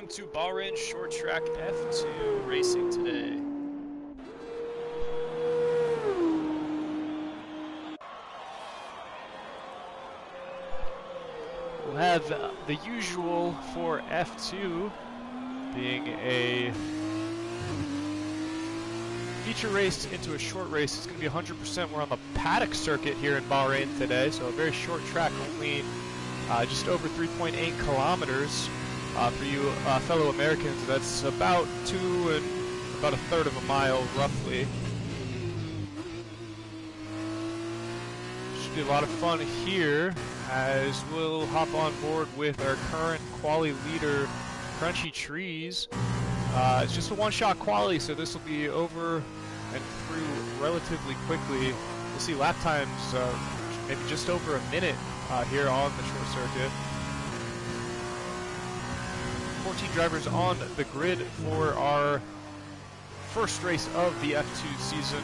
welcome to Bahrain Short Track F2 racing today. We'll have the usual for F2 being a feature race into a short race. It's going to be 100%. We're on the paddock circuit here in Bahrain today, so a very short track, only just over 3.8 kilometers. For you fellow Americans, that's about about a third of a mile, roughly. Should be a lot of fun here, as we'll hop on board with our current quali leader, Crunchy Trees. It's just a one-shot quali, so this will be over and through relatively quickly. We'll see lap times maybe just over a minute here on the short circuit. 14 drivers on the grid for our first race of the F2 season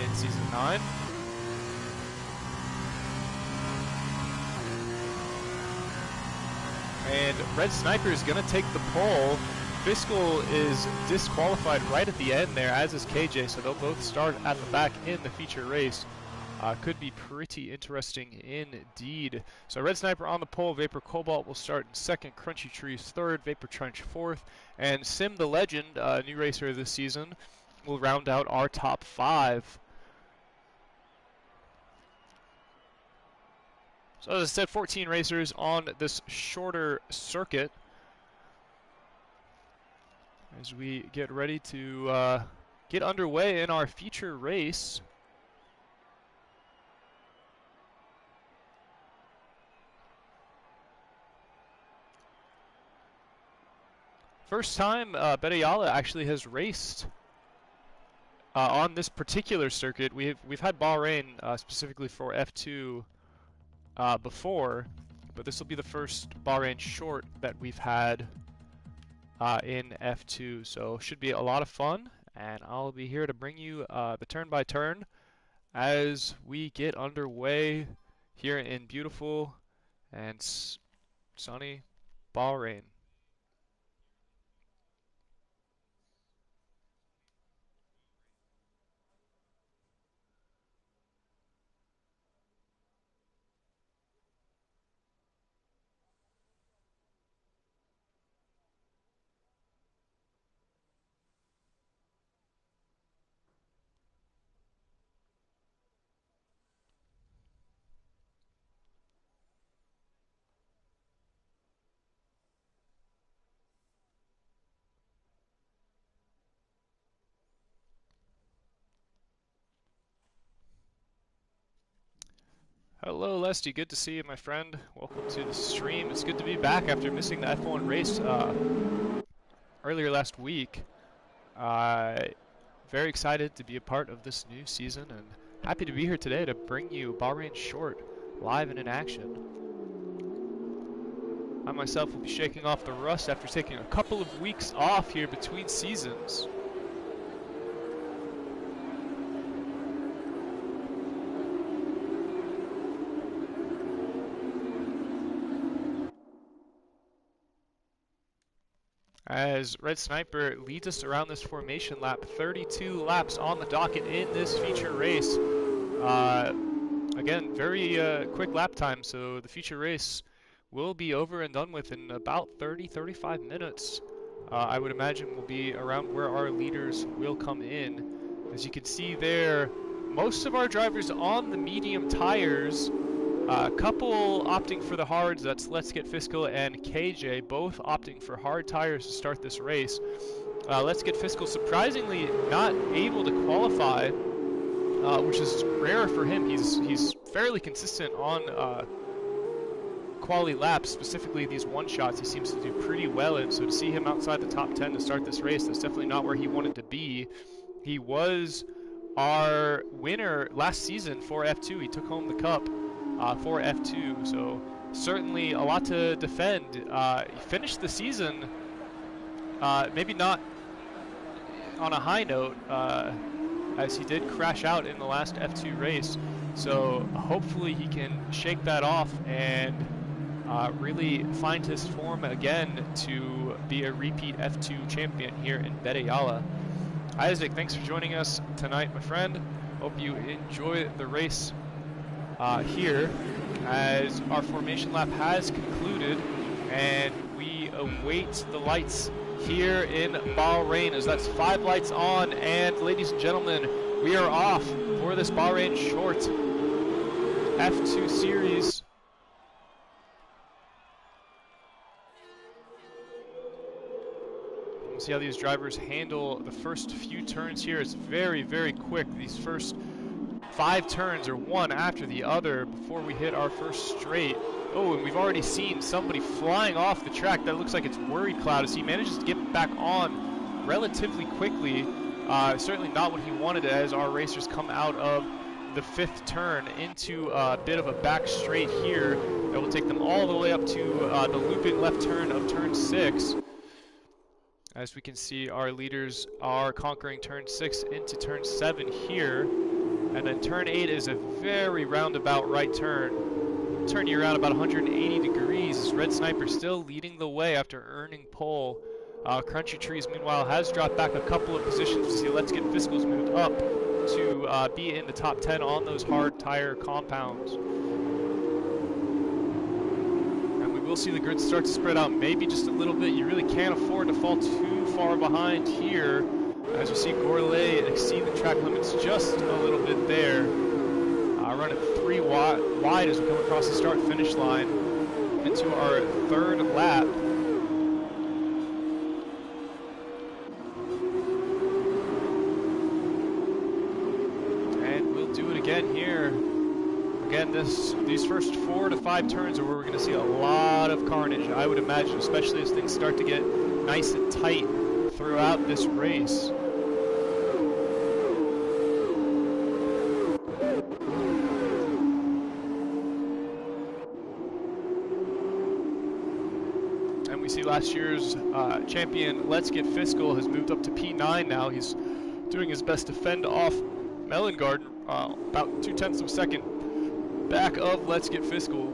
in Season 9. And Red Sniper is going to take the pole. Fiscal is disqualified right at the end there, as is KJ, so they'll both start at the back in the feature race. Could be pretty interesting indeed. So Red Sniper on the pole, Vapor Cobalt will start in second, Crunchy Trees third, Vapor Trench fourth, and Sim the Legend, new racer this season, will round out our top five. So as I said, 14 racers on this shorter circuit as we get ready to get underway in our feature race. First time Bette Jalle actually has raced on this particular circuit. We've had Bahrain specifically for F2 before, but this will be the first Bahrain short that we've had in F2, so should be a lot of fun, and I'll be here to bring you the turn by turn as we get underway here in beautiful and sunny Bahrain. Hello, Lesty. Good to see you, my friend. Welcome to the stream. It's good to be back after missing the F1 race earlier last week. Very excited to be a part of this new season and happy to be here today to bring you Bahrain Short live and in action. I myself will be shaking off the rust after taking a couple of weeks off here between seasons. As Red Sniper leads us around this formation lap. 32 laps on the docket in this feature race. Again, very quick lap time, so the feature race will be over and done with in about 30-35 minutes. I would imagine we'll be around where our leaders will come in. As you can see there, most of our drivers on the medium tires. A couple opting for the hards, that's Let's Get Fiscal and KJ, both opting for hard tires to start this race. Let's Get Fiscal surprisingly not able to qualify, which is rare for him. He's fairly consistent on quali laps, specifically these one-shots he seems to do pretty well in, so to see him outside the top 10 to start this race, that's definitely not where he wanted to be. He was our winner last season for F2. He took home the cup for F2, so certainly a lot to defend. He finished the season maybe not on a high note, as he did crash out in the last F2 race, so hopefully he can shake that off and really find his form again to be a repeat F2 champion here in Bette Jalle. Isaac, thanks for joining us tonight, my friend. Hope you enjoy the race here, as our formation lap has concluded and we await the lights here in Bahrain, as that's 5 lights on, and ladies and gentlemen, we are off for this Bahrain short F2 series. We'll see how these drivers handle the first few turns here. It's very, very quick. These first 5 turns are one after the other before we hit our first straight. Oh, and we've already seen somebody flying off the track. That looks like it's Worried Cloud, as he manages to get back on relatively quickly. Certainly not what he wanted, as our racers come out of the 5th turn into a bit of a back straight here that will take them all the way up to the looping left turn of turn 6. As we can see, our leaders are conquering turn 6 into turn 7 here. And then turn 8 is a very roundabout right turn. Turn you around about 180 degrees. Red Sniper still leading the way after earning pole. Crunchy Trees, meanwhile, has dropped back a couple of positions. We see Let's Get Fiscal's moved up to be in the top 10 on those hard tire compounds. And we will see the grid start to spread out maybe just a little bit. You really can't afford to fall too far behind here, as you see Gourlay exceed the track limits just a little bit there. Running 3 wide as we come across the start-finish line into our 3rd lap. And we'll do it again here. Again, these first 4 to 5 turns are where we're going to see a lot of carnage, I would imagine, especially as things start to get nice and tight throughout this race. And we see last year's champion, Let's Get Fiscal, has moved up to P9 now. He's doing his best to fend off Melon Garden, about 0.2 of a second back of Let's Get Fiscal.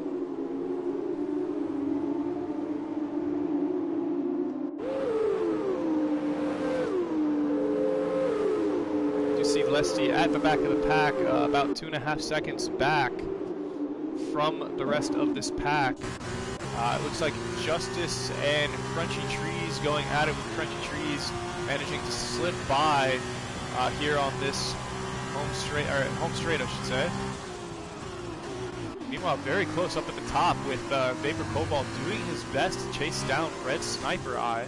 See Lesty at the back of the pack, about 2.5 seconds back from the rest of this pack. It looks like Justice and Crunchy Trees going at it, with Crunchy Trees managing to slip by here on this home straight, I should say. Meanwhile, very close up at the top with Vapor Cobalt doing his best to chase down Red Sniper Eye.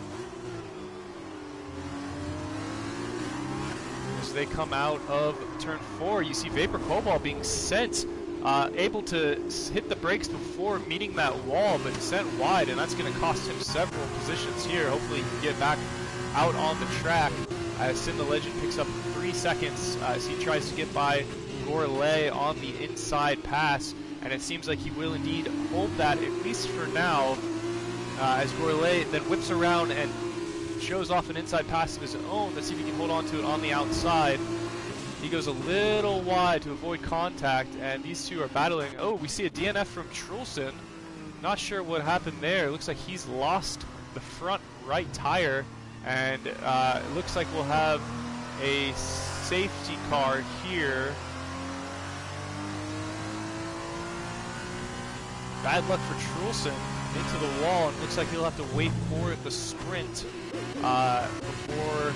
As they come out of turn 4, you see Vapor Cobalt being sent, able to hit the brakes before meeting that wall, but sent wide, and that's going to cost him several positions here. Hopefully he can get back out on the track, as Sin the Legend picks up 3 seconds as he tries to get by Gourlay on the inside pass, and it seems like he will indeed hold that, at least for now, as Gourlay then whips around and shows off an inside pass of his own. Let's see if he can hold on to it on the outside. He goes a little wide to avoid contact, and these two are battling. Oh, we see a DNF from Trulson. Not sure what happened there. It looks like he's lost the front right tire, and it looks like we'll have a safety car here. Bad luck for Trulson into the wall, and looks like he'll have to wait for the sprint before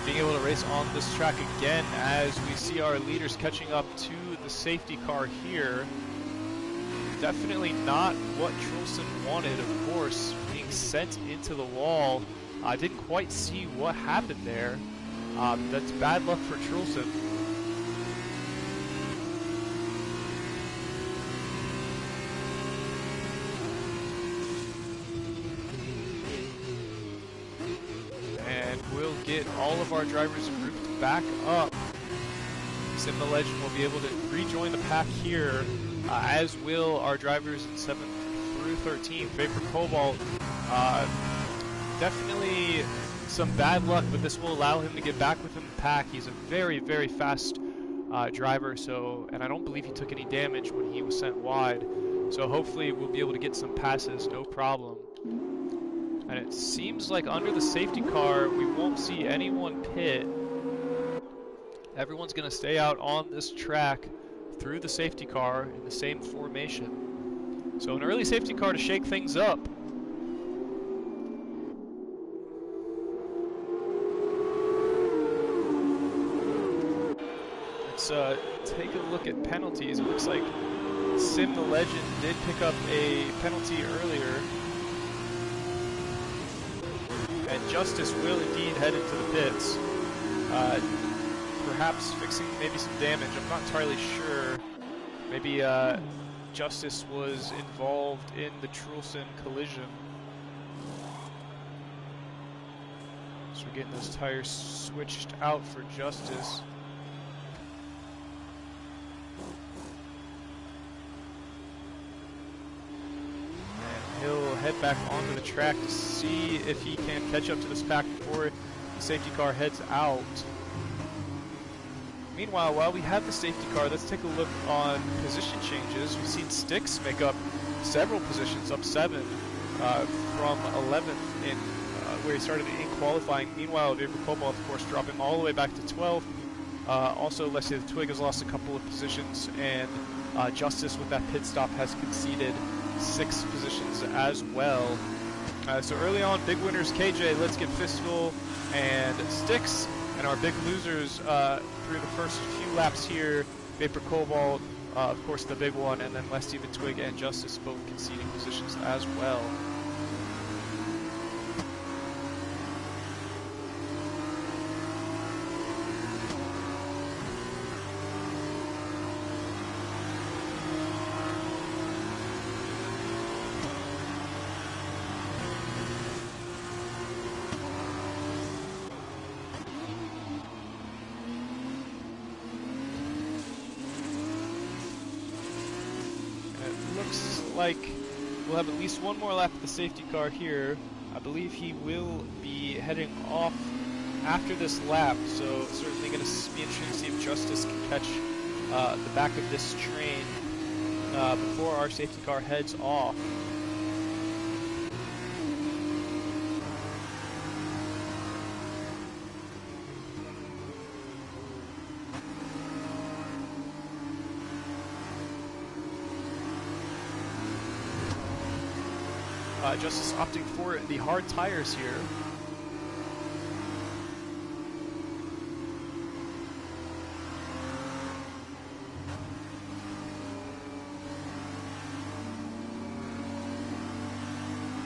being able to race on this track again, as we see our leaders catching up to the safety car here. Definitely not what Trulson wanted, of course, being sent into the wall. I didn't quite see what happened there. That's bad luck for Trulson. We'll get all of our drivers grouped back up. Sim the Legend will be able to rejoin the pack here, as will our drivers in 7th through 13th. Vapor Cobalt, definitely some bad luck, but this will allow him to get back within the pack. He's a very, very fast driver, and I don't believe he took any damage when he was sent wide. So hopefully we'll be able to get some passes, no problem. And it seems like under the safety car, we won't see anyone pit. Everyone's going to stay out on this track through the safety car in the same formation. So an early safety car to shake things up. Let's take a look at penalties. It looks like Sim the Legend did pick up a penalty earlier. And Justice will indeed head into the pits. Perhaps fixing maybe some damage. I'm not entirely sure. Maybe Justice was involved in the Trulson collision. So we're getting those tires switched out for Justice. And he'll head back onto the track to see if he can catch up to this pack before the safety car heads out. Meanwhile, while we have the safety car, let's take a look on position changes. We've seen Styx make up several positions, up 7 from 11th in where he started in qualifying. Meanwhile, Vapor Cobalt, of course, dropping all the way back to 12. Also, Leslie the Twig has lost a couple of positions, and Justice with that pit stop has conceded 6 positions as well. So early on, big winners KJ, Let's Get Fistful, and Styx. And our big losers through the first few laps here, Vapor Cobalt, of course the big one, and then Leslie the Twig and Justice both conceding positions as well. Looks like we'll have at least one more lap of the safety car here. I believe he will be heading off after this lap, so certainly going to be interesting to see if Justice can catch the back of this train before our safety car heads off. Justice opting for the hard tires here.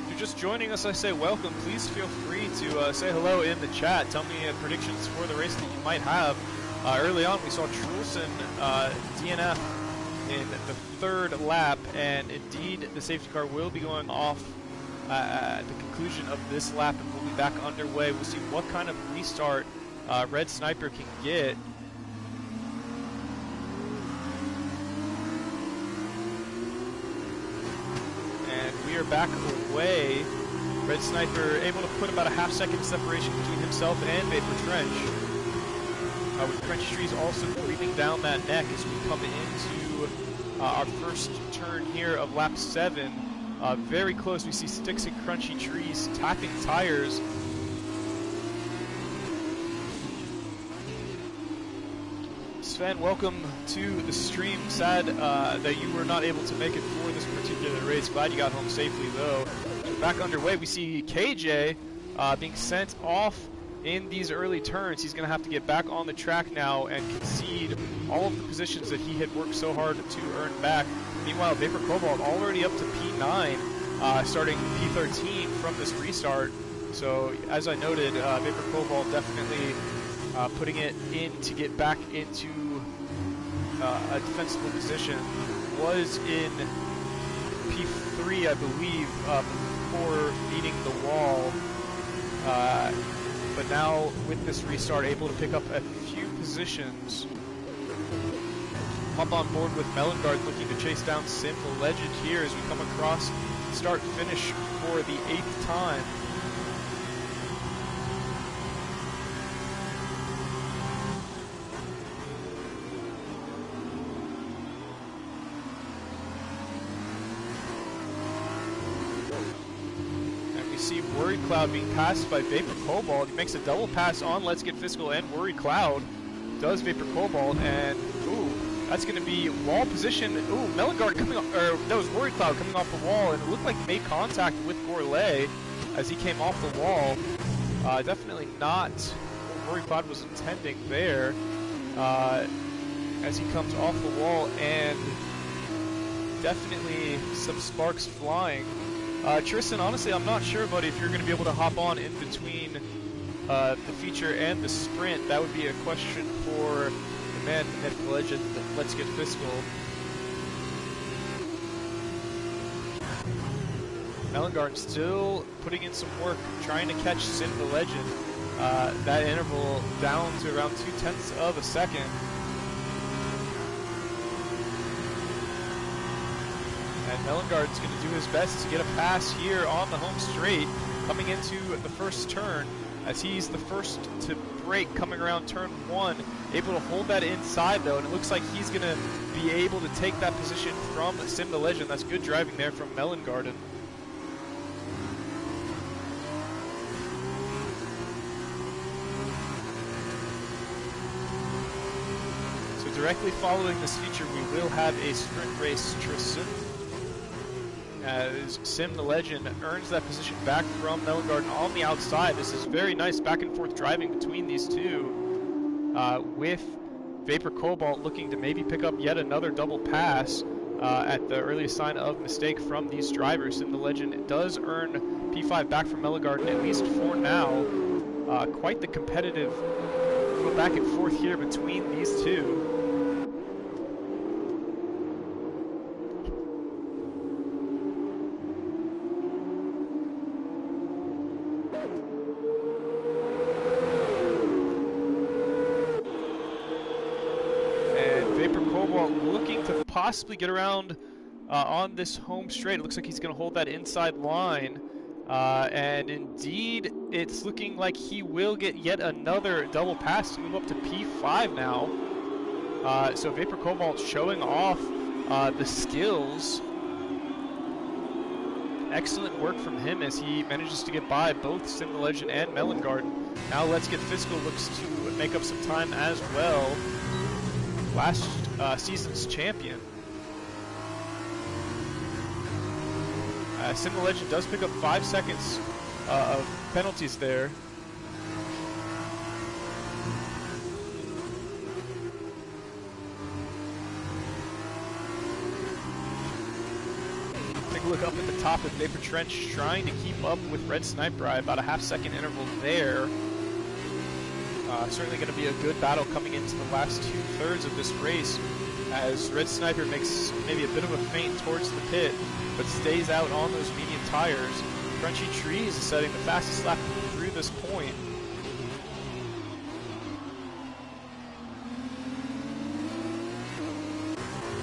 If you're just joining us, I say welcome. Please feel free to say hello in the chat. Tell me predictions for the race that you might have. Early on, we saw Trulson DNF in the 3rd lap, and indeed the safety car will be going off at the conclusion of this lap, and we'll be back underway. We'll see what kind of restart Red Sniper can get. And we are back away. Red Sniper able to put about a half-second separation between himself and Vapor Trench. With Trench Trees also breathing down that neck as we come into our first turn here of lap 7. Very close, we see Styx and Crunchy Trees tapping tires. Sven, welcome to the stream. Sad that you were not able to make it for this particular race. Glad you got home safely, though. Back underway, we see KJ being sent off in these early turns. He's going to have to get back on the track now and concede all of the positions that he had worked so hard to earn back. Meanwhile, Vapor Cobalt already up to P9, starting P13 from this restart. So, as I noted, Vapor Cobalt definitely putting it in to get back into a defensible position. Was in P3, I believe, before meeting the wall. But now, with this restart, able to pick up a few positions. Hop on board with Melongard, looking to chase down Sim the Legend here as we come across start-finish for the 8th time. Worried Cloud being passed by Vapor Cobalt. He makes a double pass on Let's Get Fiscal and Worried Cloud. Does Vapor Cobalt, and ooh, that's going to be wall position. Ooh, Melongard coming off, or that was Worried Cloud coming off the wall, and it looked like he made contact with Gourlay as he came off the wall. Definitely not what Worried Cloud was intending there. As he comes off the wall, and definitely some sparks flying. Tristan, honestly, I'm not sure, buddy, if you're going to be able to hop on in between the feature and the sprint. That would be a question for the man, the myth, the legend, Let's Get Fiscal. Melongard still putting in some work, trying to catch Sim the Legend. That interval down to around 0.2 of a second. And Melongard's going to do his best to get a pass here on the home straight, coming into the first turn, as he's the first to break coming around turn 1. Able to hold that inside though, and it looks like he's going to be able to take that position from Sim the Legend. That's good driving there from Melongard. So directly following this feature, we will have a sprint race, Tristan, as Sim the Legend earns that position back from Melongard on the outside. This is very nice back and forth driving between these two, with Vapor Cobalt looking to maybe pick up yet another double pass at the earliest sign of mistake from these drivers. Sim the Legend does earn P5 back from Melongard, at least for now. Quite the competitive go back and forth here between these two. Possibly get around on this home straight. It looks like he's going to hold that inside line, and indeed it's looking like he will get yet another double pass to move up to P5 now. So Vapor Cobalt showing off the skills. Excellent work from him as he manages to get by both Sim the Legend and Melongard. Now Let's Get Fiscal looks to make up some time as well. Last season's champion. Sim the Legend does pick up 5 seconds of penalties there. Take a look up at the top of Vapor Trench, trying to keep up with Red Sniper Eye, about a half-second interval there. Certainly going to be a good battle coming into the last 2/3 of this race, as Red Sniper makes maybe a bit of a feint towards the pit, but stays out on those medium tires. Crunchy Trees is setting the fastest lap through this point.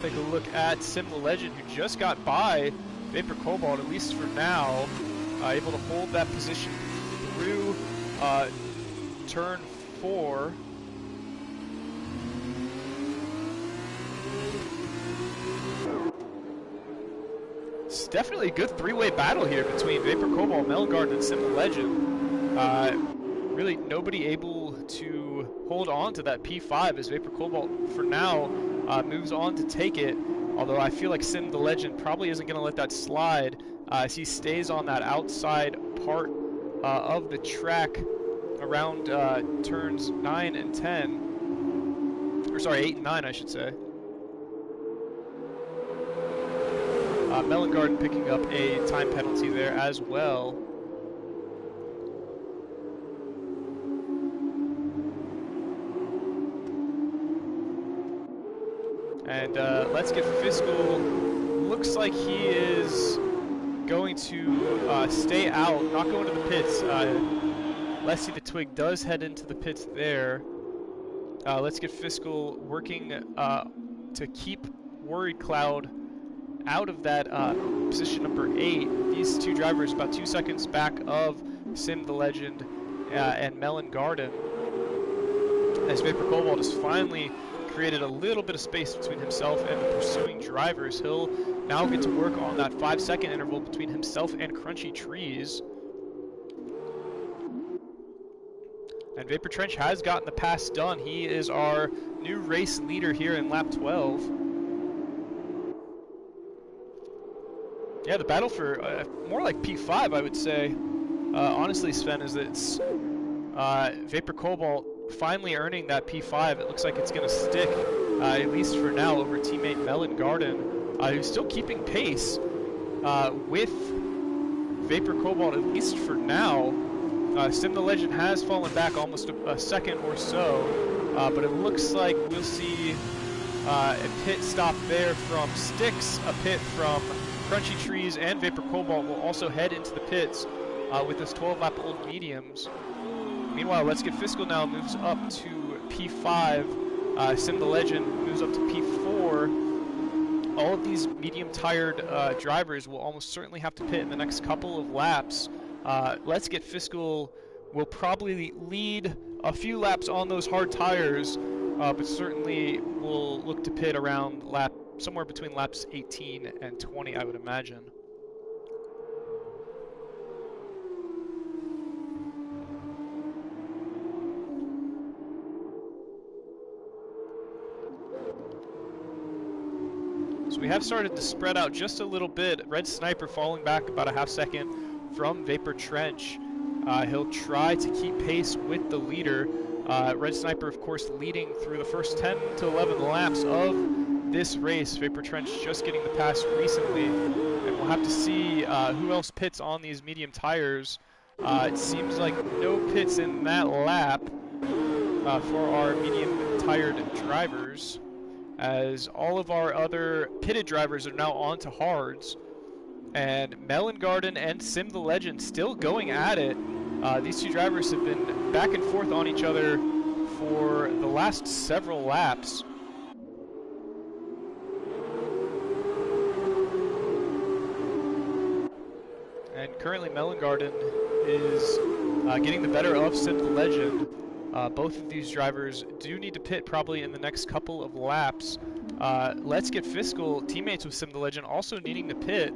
Take a look at Sim the Legend, who just got by Vapor Cobalt, at least for now, able to hold that position through turn 4. It's definitely a good three-way battle here between Vapor Cobalt, Melongard, and Sim the Legend. Really nobody able to hold on to that P5 as Vapor Cobalt, for now, moves on to take it. Although I feel like Sim the Legend probably isn't going to let that slide as he stays on that outside part of the track around turns 9 and 10. Or sorry, 8 and 9, I should say. Melongard picking up a time penalty there as well. And Let's Get Fiscal. Looks like he is going to stay out, not go into the pits. Leslie the Twig does head into the pits there. Let's Get Fiscal working to keep Worried Cloud out of that position number 8. These two drivers about 2 seconds back of Sim the Legend and Melongard, as Vapor Cobalt has finally created a little bit of space between himself and the pursuing drivers. He'll now get to work on that 5-second interval between himself and Crunchy Trees. And Vapor Trench has gotten the pass done. He is our new race leader here in lap 12. Yeah, the battle for more like P5, I would say. Honestly, Sven, is that it's Vapor Cobalt finally earning that P5. It looks like it's going to stick, at least for now, over teammate Melon Garden, who's still keeping pace with Vapor Cobalt, at least for now. Sim the Legend has fallen back almost a second or so, but it looks like we'll see a pit stop there from Styx, a pit from Crunchy Trees, and Vapor Cobalt will also head into the pits with this 12-lap-old mediums. Meanwhile, Let's Get Fiscal now moves up to P5. Sim the Legend moves up to P4. All of these medium-tired drivers will almost certainly have to pit in the next couple of laps. Let's Get Fiscal will probably lead a few laps on those hard tires, but certainly will look to pit around somewhere between laps 18 and 20, I would imagine. So we have started to spread out just a little bit. Red Sniper falling back about a half second from Vapor Trench. He'll try to keep pace with the leader. Red Sniper, of course, leading through the first 10 to 11 laps of this race. Vapor Trench just getting the pass recently. And we'll have to see who else pits on these medium tires. It seems like no pits in that lap for our medium-tired drivers, as all of our other pitted drivers are now on to hards. And Melon Garden and Sim the Legend still going at it. These two drivers have been back and forth on each other for the last several laps. And currently Melon Garden is getting the better of Sim the Legend. Both of these drivers do need to pit probably in the next couple of laps. Let's Get Fiscal, teammates with Sim the Legend, also needing to pit.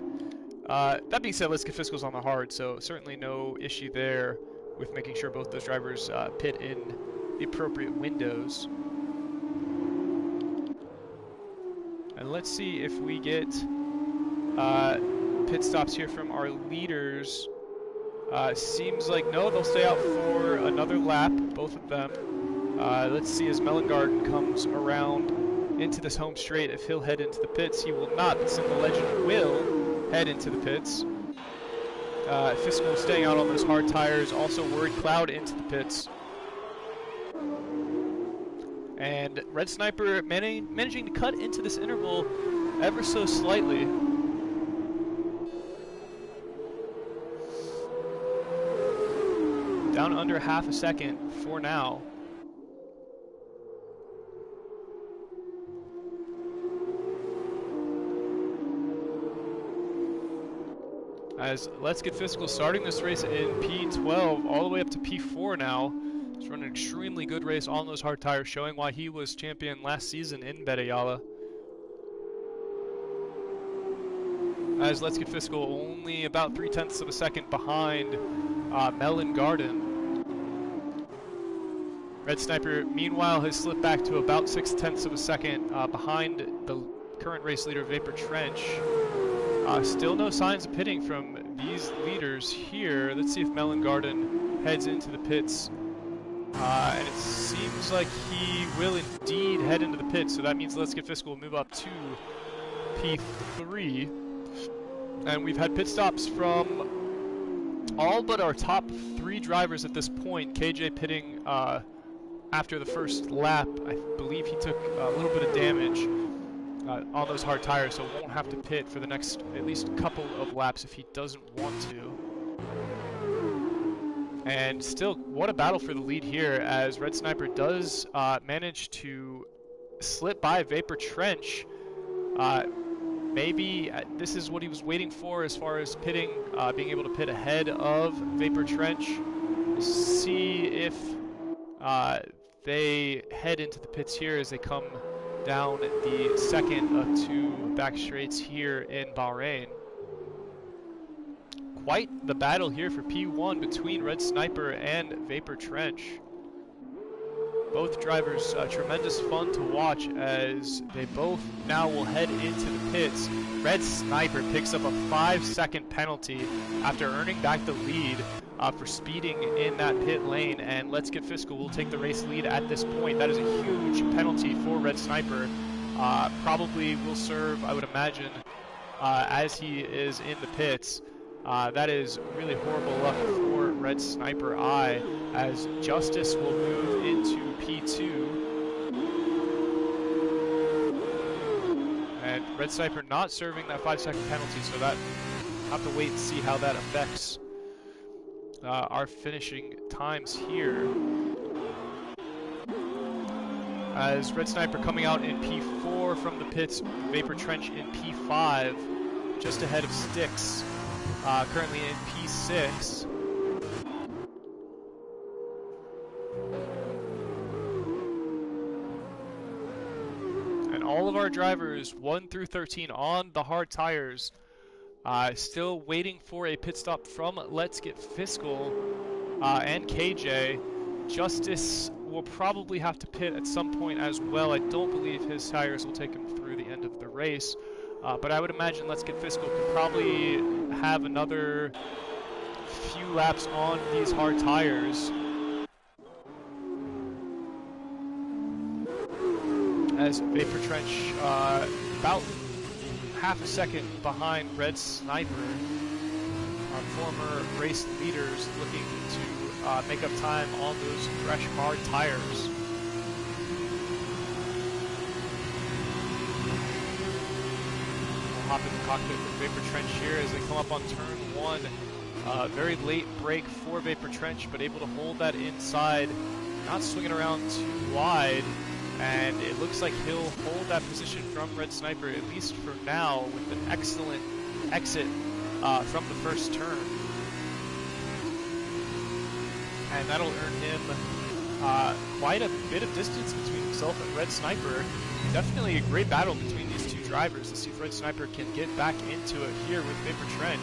That being said, Let's Get Fiscal's on the hard, so certainly no issue there with making sure both those drivers pit in the appropriate windows. And let's see if we get pit stops here from our leaders. Seems like no, they'll stay out for another lap, both of them. Let's see as Melon Garden comes around into this home straight if he'll head into the pits. He will not, but Sim the Legend will head into the pits. Fiscal staying out on those hard tires, also Word Cloud into the pits. And Red Sniper managing to cut into this interval ever so slightly. Down under half a second for now. As Let's Get Fiscal starting this race in P12 all the way up to P4 now. He's running an extremely good race on those hard tires, showing why he was champion last season in Bette, Jalle. As Let's Get Fiscal only about 0.3 of a second behind Melon Garden. Red Sniper, meanwhile, has slipped back to about 0.6 of a second behind the current race leader, Vapor Trench. Still no signs of pitting from these leaders here. Let's see if Melon Garden heads into the pits. And it seems like he will indeed head into the pits, so that means Let's Get Fiscal will move up to P3. And we've had pit stops from all but our top 3 drivers at this point. KJ pitting after the first lap. I believe he took a little bit of damage on those hard tires, so won't have to pit for the next at least couple of laps if he doesn't want to. And still, what a battle for the lead here, as Red Sniper does manage to slip by Vapor Trench. Maybe this is what he was waiting for as far as pitting, being able to pit ahead of Vapor Trench. We'll see if they head into the pits here as they come down the second of 2 back straights here in Bahrain. Quite the battle here for P1 between Red Sniper and Vapor Trench. Both drivers, tremendous fun to watch as they both now will head into the pits. Red Sniper picks up a 5-second penalty after earning back the lead for speeding in that pit lane, and Let's Get Fiscal will take the race lead at this point. That is a huge penalty for Red Sniper. Probably will serve, I would imagine, as he is in the pits. That is really horrible luck for Red Sniper I, as Justice will move into P2. And Red Sniper not serving that 5-second penalty, so that we'll have to wait and see how that affects our finishing times here. As Red Sniper coming out in P4 from the pits, Vapor Trench in P5, just ahead of Styx. Currently in P6. And all of our drivers, 1 through 13, on the hard tires, still waiting for a pit stop from Let's Get Fiscal and KJ. Justice will probably have to pit at some point as well. I don't believe his tires will take him through the end of the race. But I would imagine Let's Get Fiscal could probably have another few laps on these hard tires. As Vapor Trench about half a second behind Red Sniper. Our former race leaders looking to make up time on those fresh hard tires. Hop in the cockpit with Vapor Trench here as they come up on turn 1. Very late break for Vapor Trench, but able to hold that inside, not swinging around too wide, and it looks like he'll hold that position from Red Sniper, at least for now, with an excellent exit from the first turn. And that'll earn him quite a bit of distance between himself and Red Sniper. Definitely a great battle between these two drivers. Let's see if Red Sniper can get back into it here with Vapor Trench.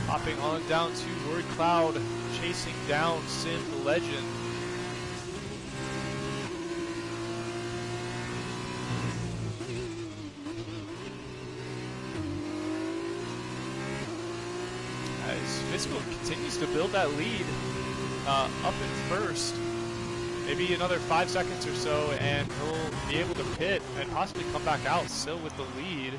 Hopping on down to Word Cloud, chasing down Sim the Legend. Fiscal continues to build that lead up in first. Maybe another 5 seconds or so, and he'll be able to pit and possibly come back out still with the lead.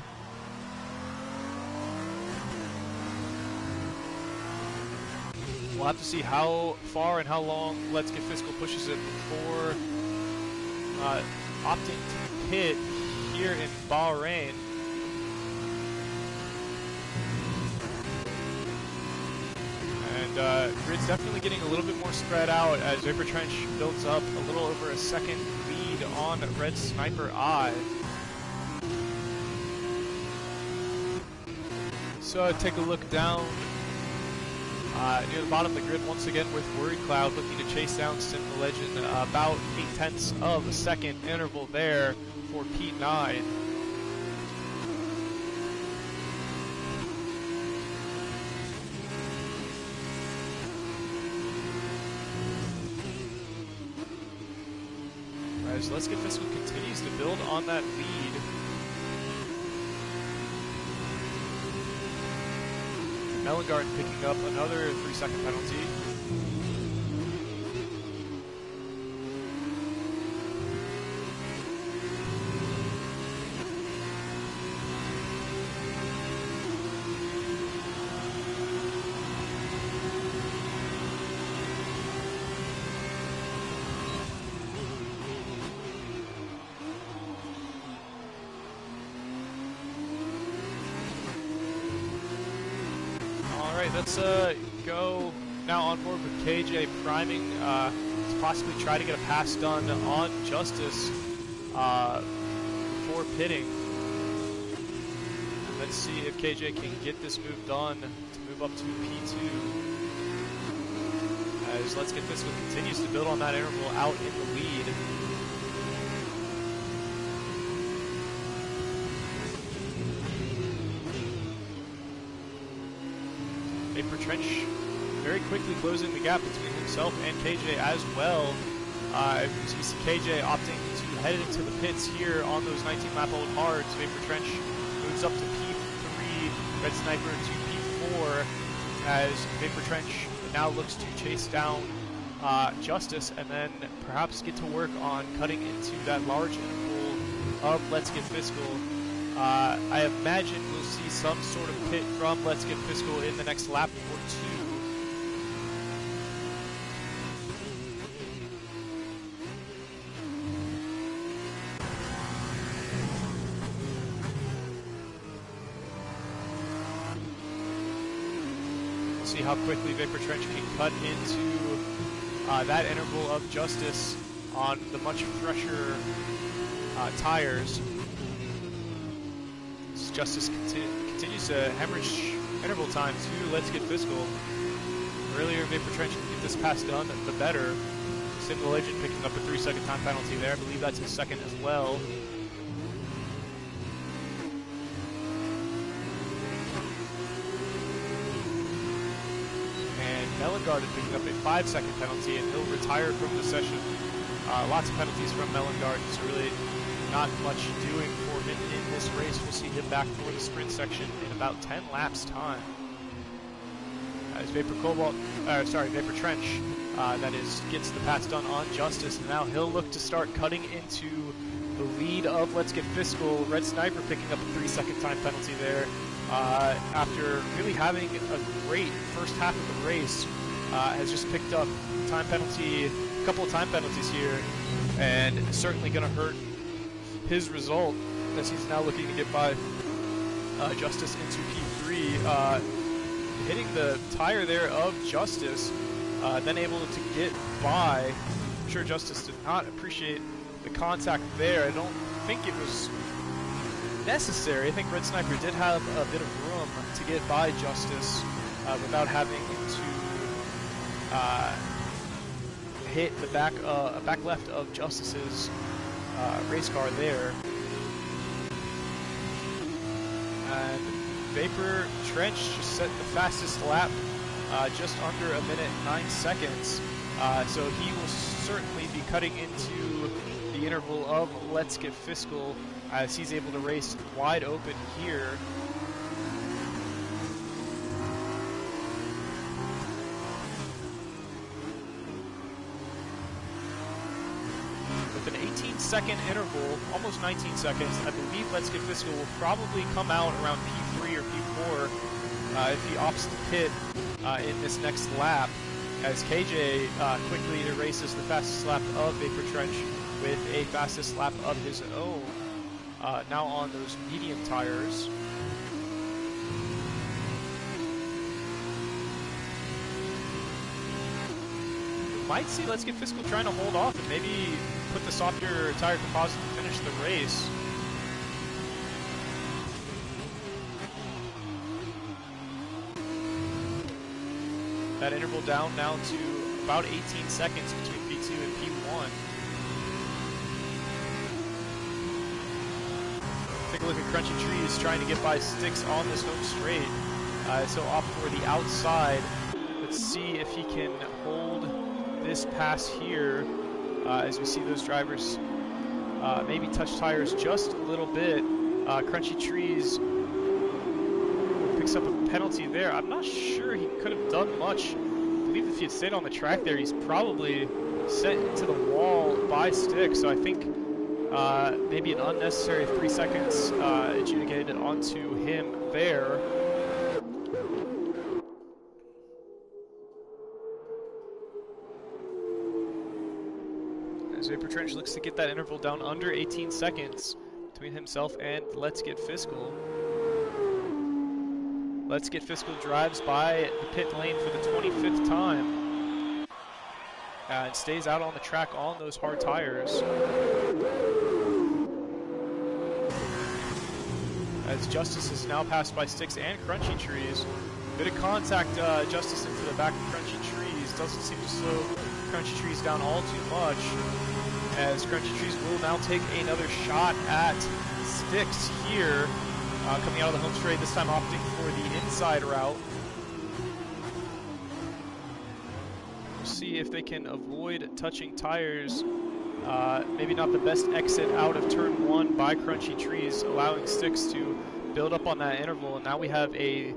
We'll have to see how far and how long Let's Get Fiscal pushes it before opting to pit here in Bahrain. And grid's definitely getting a little bit more spread out as Vapor Trench builds up a little over a second lead on Red Sniper I. So take a look down near the bottom of the grid once again with Word Cloud looking to chase down Sim the Legend, about 0.8 of a second interval there for P9. As Let's Get Fiscal continues to build on that lead. Mellengarten picking up another 3-second penalty. Let's go now on board with KJ priming to possibly try to get a pass done on Justice before pitting. Let's see if KJ can get this move done to move up to P2. As Let's Get Fiscal continues to build on that interval out in the lead. Vapor Trench very quickly closing the gap between himself and KJ as well. As you see KJ opting to head into the pits here on those 19-lap-old hards. Vapor Trench moves up to P3, Red Sniper to P4, as Vapor Trench now looks to chase down Justice and then perhaps get to work on cutting into that large interval of Let's Get Fiscal. I imagine we'll see some sort of pit from Let's Get Fiscal in the next lap or two. See how quickly Vapor Trench can cut into that interval of Justice on the much fresher tires. As Justice continues to hemorrhage interval time to Let's Get Fiscal. Earlier, Vapor Trench can get this pass done, the better. Simple Legend picking up a 3-second time penalty there. I believe that's his second as well. Mellengard is picking up a 5-second penalty, and he'll retire from the session. Lots of penalties from Mellengard, so really not much doing for him in this race. We'll see him back for the sprint section in about 10 laps time. As Vapor Trench, that is, gets the pass done on Justice, and now he'll look to start cutting into the lead of Let's Get Fiscal. Red Sniper picking up a 3-second time penalty there. After really having a great first half of the race, has just picked up a couple of time penalties here, and certainly going to hurt his result as he's now looking to get by Justice into P3, hitting the tire there of Justice, then able to get by. I'm sure Justice did not appreciate the contact there. I don't think it was necessary. I think Red Sniper did have a bit of room to get by Justice without having to hit the back left of Justice's race car there. And Vapor Trench just set the fastest lap, just under 1 minute and 9 seconds. So he will certainly be cutting into the interval of Let's Get Fiscal, as he's able to race wide open here. With an 18-second interval, almost 19 seconds, I believe Let's Get Fiscal will probably come out around P3 or P4 if he opts to pit in this next lap, as KJ quickly erases the fastest lap of Vapor Trench with a fastest lap of his own. Now on those medium tires. Might see Let's Get Fiscal trying to hold off and maybe put the softer tire composite to finish the race. That interval down now to about 18 seconds between P2 and P1. Take a look at Crunchy Trees trying to get by Sticks on this home straight. So off for the outside. Let's see if he can hold this pass here as we see those drivers maybe touch tires just a little bit. Crunchy Trees picks up a penalty there. I'm not sure he could have done much. I believe if he had stayed on the track there, he's probably sent into the wall by Sticks. So I think maybe an unnecessary 3 seconds adjudicated onto him there. As Vapor Trench looks to get that interval down under 18 seconds between himself and Let's Get Fiscal. Let's Get Fiscal drives by the pit lane for the 25th time and stays out on the track on those hard tires. As Justice is now passed by Sticks and Crunchy Trees. Bit of contact, Justice into the back of Crunchy Trees. Doesn't seem to slow Crunchy Trees down all too much, as Crunchy Trees will now take another shot at Sticks here. Coming out of the home straight, this time opting for the inside route. see if they can avoid touching tires. Maybe not the best exit out of turn 1 by Crunchy Trees, allowing Styx to build up on that interval. And now we have a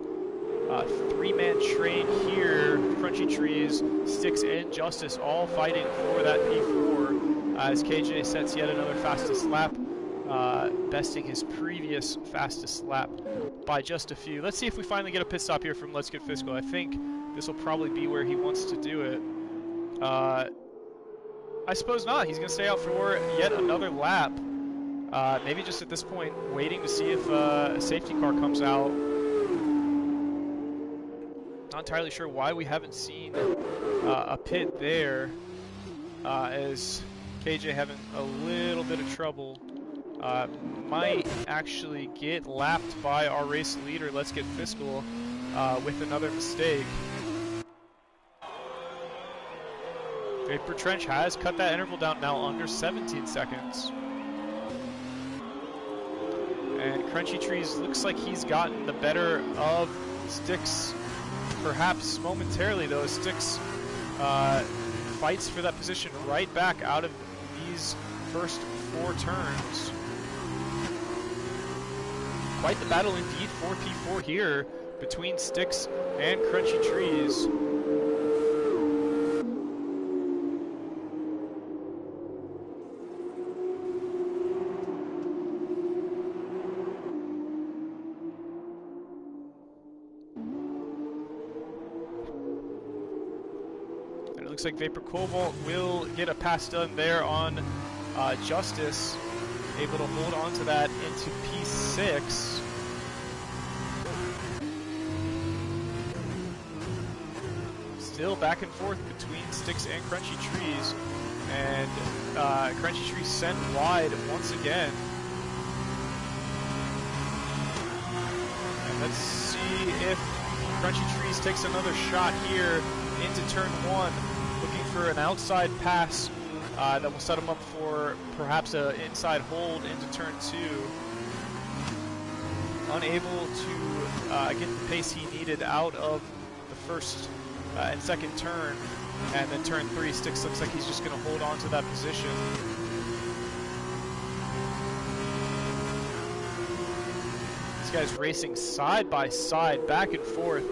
three-man train here. Crunchy Trees, Styx, and Justice all fighting for that P4 as KJ sets yet another fastest lap, besting his previous fastest lap by just a few. Let's see if we finally get a pit stop here from Let's Get Fiscal. I think this will probably be where he wants to do it. I suppose not. He's going to stay out for yet another lap. Maybe just at this point waiting to see if a safety car comes out. Not entirely sure why we haven't seen a pit there, as KJ having a little bit of trouble. Might actually get lapped by our race leader, Let's Get Fiscal, with another mistake. Vapor Trench has cut that interval down now under 17 seconds. And Crunchy Trees looks like he's gotten the better of Styx, perhaps momentarily though. Styx fights for that position right back out of these first 4 turns. Quite the battle indeed for P4 here between Styx and Crunchy Trees. Looks like Vapor Cobalt will get a pass done there on Justice, able to hold on to that into P6. Still back and forth between Styx and Crunchy Trees, and Crunchy Trees sent wide once again. And let's see if Crunchy Trees takes another shot here into turn 1. Looking for an outside pass that will set him up for perhaps an inside hold into turn 2. Unable to get the pace he needed out of the first and second turn. And then turn 3, Styx looks like he's just going to hold on to that position. These guys racing side by side, back and forth.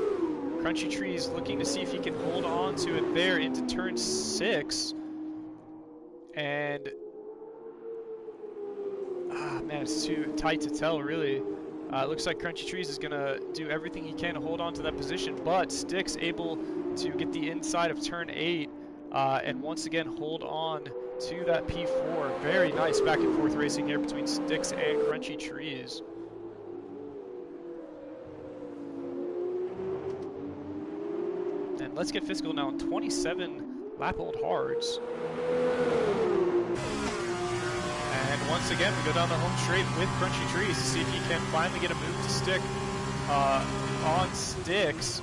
Crunchy Trees looking to see if he can hold on to it there into turn 6. And, man, it's too tight to tell, really. It looks like Crunchy Trees is going to do everything he can to hold on to that position, but Styx able to get the inside of turn 8 and once again hold on to that P4. Very nice back and forth racing here between Styx and Crunchy Trees. And Let's Get Fiscal now on 27 lap old hards. And once again, we go down the home straight with Crunchy Trees to see if he can finally get a move to stick on Styx.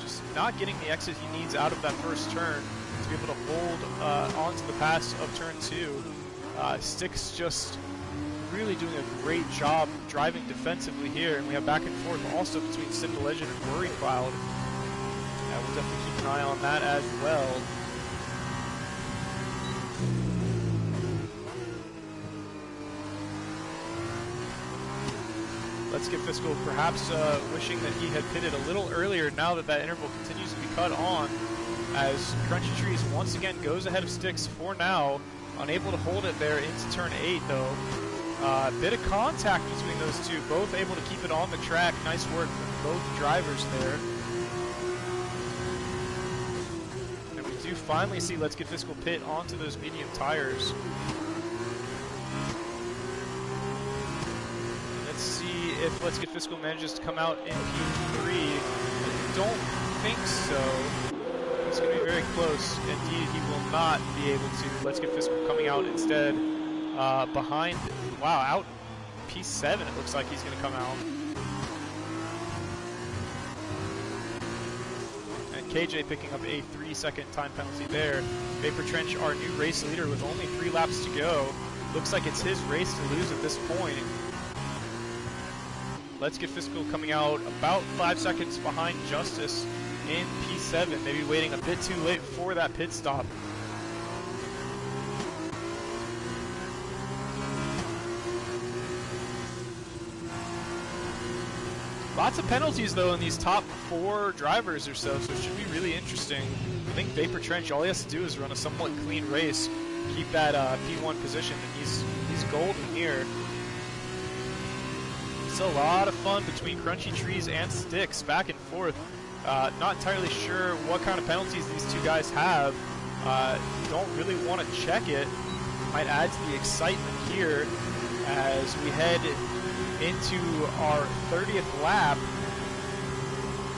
Just not getting the exit he needs out of that first turn to be able to hold onto the pass of turn 2. Styx just really doing a great job driving defensively here, and we have back and forth also between Sim the Legend and Worry Cloud. We'll definitely keep an eye on that as well. Let's Get Fiscal perhaps wishing that he had pitted a little earlier now that that interval continues to be cut on, as Crunchy Trees once again goes ahead of Styx for now, unable to hold it there into turn 8 though. Bit of contact between those two, both able to keep it on the track. Nice work from both drivers there. And we do finally see Let's Get Fiscal pit onto those medium tires. Let's see if Let's Get Fiscal manages to come out in P3. I don't think so. It's going to be very close. Indeed, he will not be able to. Let's Get Fiscal coming out instead behind. Wow, out P7 it looks like he's going to come out. And KJ picking up a 3-second time penalty there. Vapor Trench, our new race leader with only 3 laps to go. Looks like it's his race to lose at this point. Let's Get Fiscal coming out about 5 seconds behind Justice in P7, maybe waiting a bit too late for that pit stop. Lots of penalties though in these top 4 drivers or so, so it should be really interesting. I think Vapor Trench, all he has to do is run a somewhat clean race, keep that P1 position, and he's golden here. It's a lot of fun between Crunchy Trees and Sticks, back and forth. Not entirely sure what kind of penalties these two guys have. Don't really want to check it. Might add to the excitement here as we head into our 30th lap.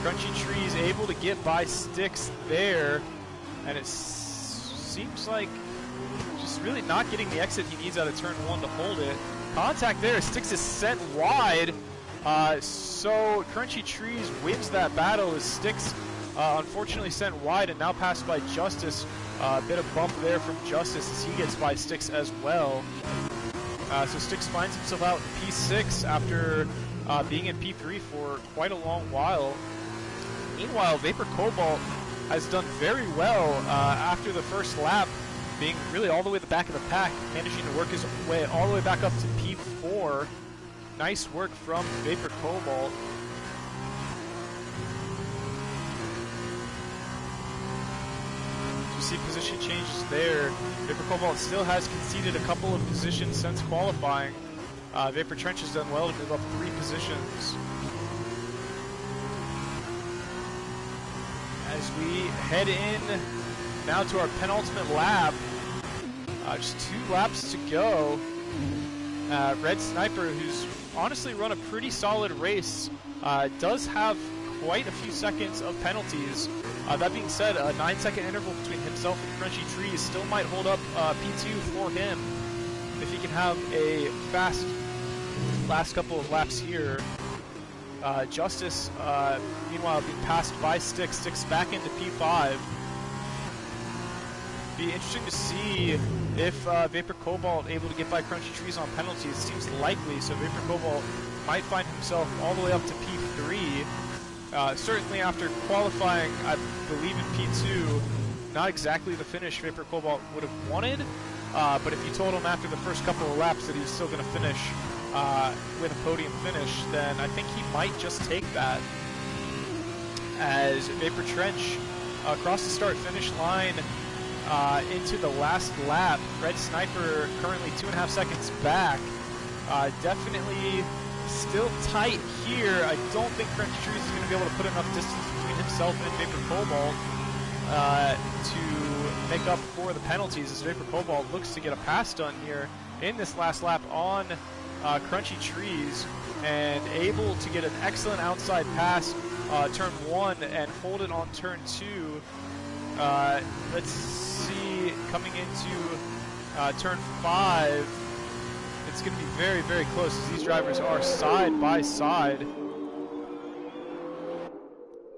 Crunchy Trees able to get by Sticks there, and it seems like just really not getting the exit he needs out of turn 1 to hold it. Contact there, Sticks is sent wide, so Crunchy Trees wins that battle as Sticks unfortunately sent wide and now passed by Justice. A bit of bump there from Justice as he gets by Sticks as well. So Sticks finds himself out in P6 after being in P3 for quite a long while. Meanwhile, Vapor Cobalt has done very well after the first lap, being really all the way at the back of the pack, managing to work his way all the way back up to P4. Nice work from Vapor Cobalt. You see position changes there. Vapor Cobalt still has conceded a couple of positions since qualifying. Vapor Trench has done well to move up 3 positions. As we head in now to our penultimate lap, just 2 laps to go. Red Sniper, who's honestly run a pretty solid race, does have quite a few seconds of penalties. That being said, a 9-second interval between himself and Crunchy Trees still might hold up P2 for him if he can have a fast last couple of laps here. Justice, meanwhile, being passed by Sticks. Sticks back into P5. Be interesting to see if Vapor Cobalt able to get by Crunchy Trees on penalties. Seems likely, so Vapor Cobalt might find himself all the way up to P3. Certainly after qualifying, I believe in P2, not exactly the finish Vapor Cobalt would have wanted, but if you told him after the first couple of laps that he was still going to finish with a podium finish, then I think he might just take that. As Vapor Trench across the start-finish line into the last lap. Red Sniper currently 2.5 seconds back. Definitely still tight here. I don't think Crunchy Trees is going to be able to put enough distance between himself and Vapor Cobalt to make up for the penalties, as Vapor Cobalt looks to get a pass done here in this last lap on Crunchy Trees, and able to get an excellent outside pass turn 1 and hold it on turn 2. Let's see, coming into turn 5, it's going to be very, very close as these drivers are side by side.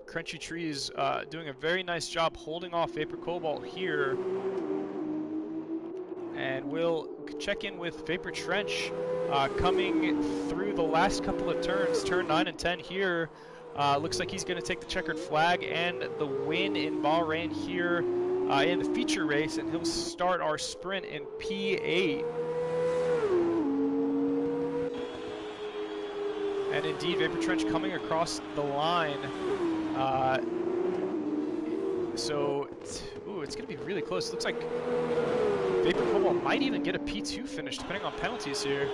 Crunchy Trees doing a very nice job holding off Vapor Cobalt here. And we'll check in with Vapor Trench coming through the last couple of turns, turn 9 and 10 here. Looks like he's going to take the checkered flag and the win in Bahrain here in the feature race, and he'll start our sprint in P8. And indeed, Vapor Trench coming across the line. So, it's going to be really close. Looks like Vapor Cobalt might even get a P2 finish, depending on penalties here.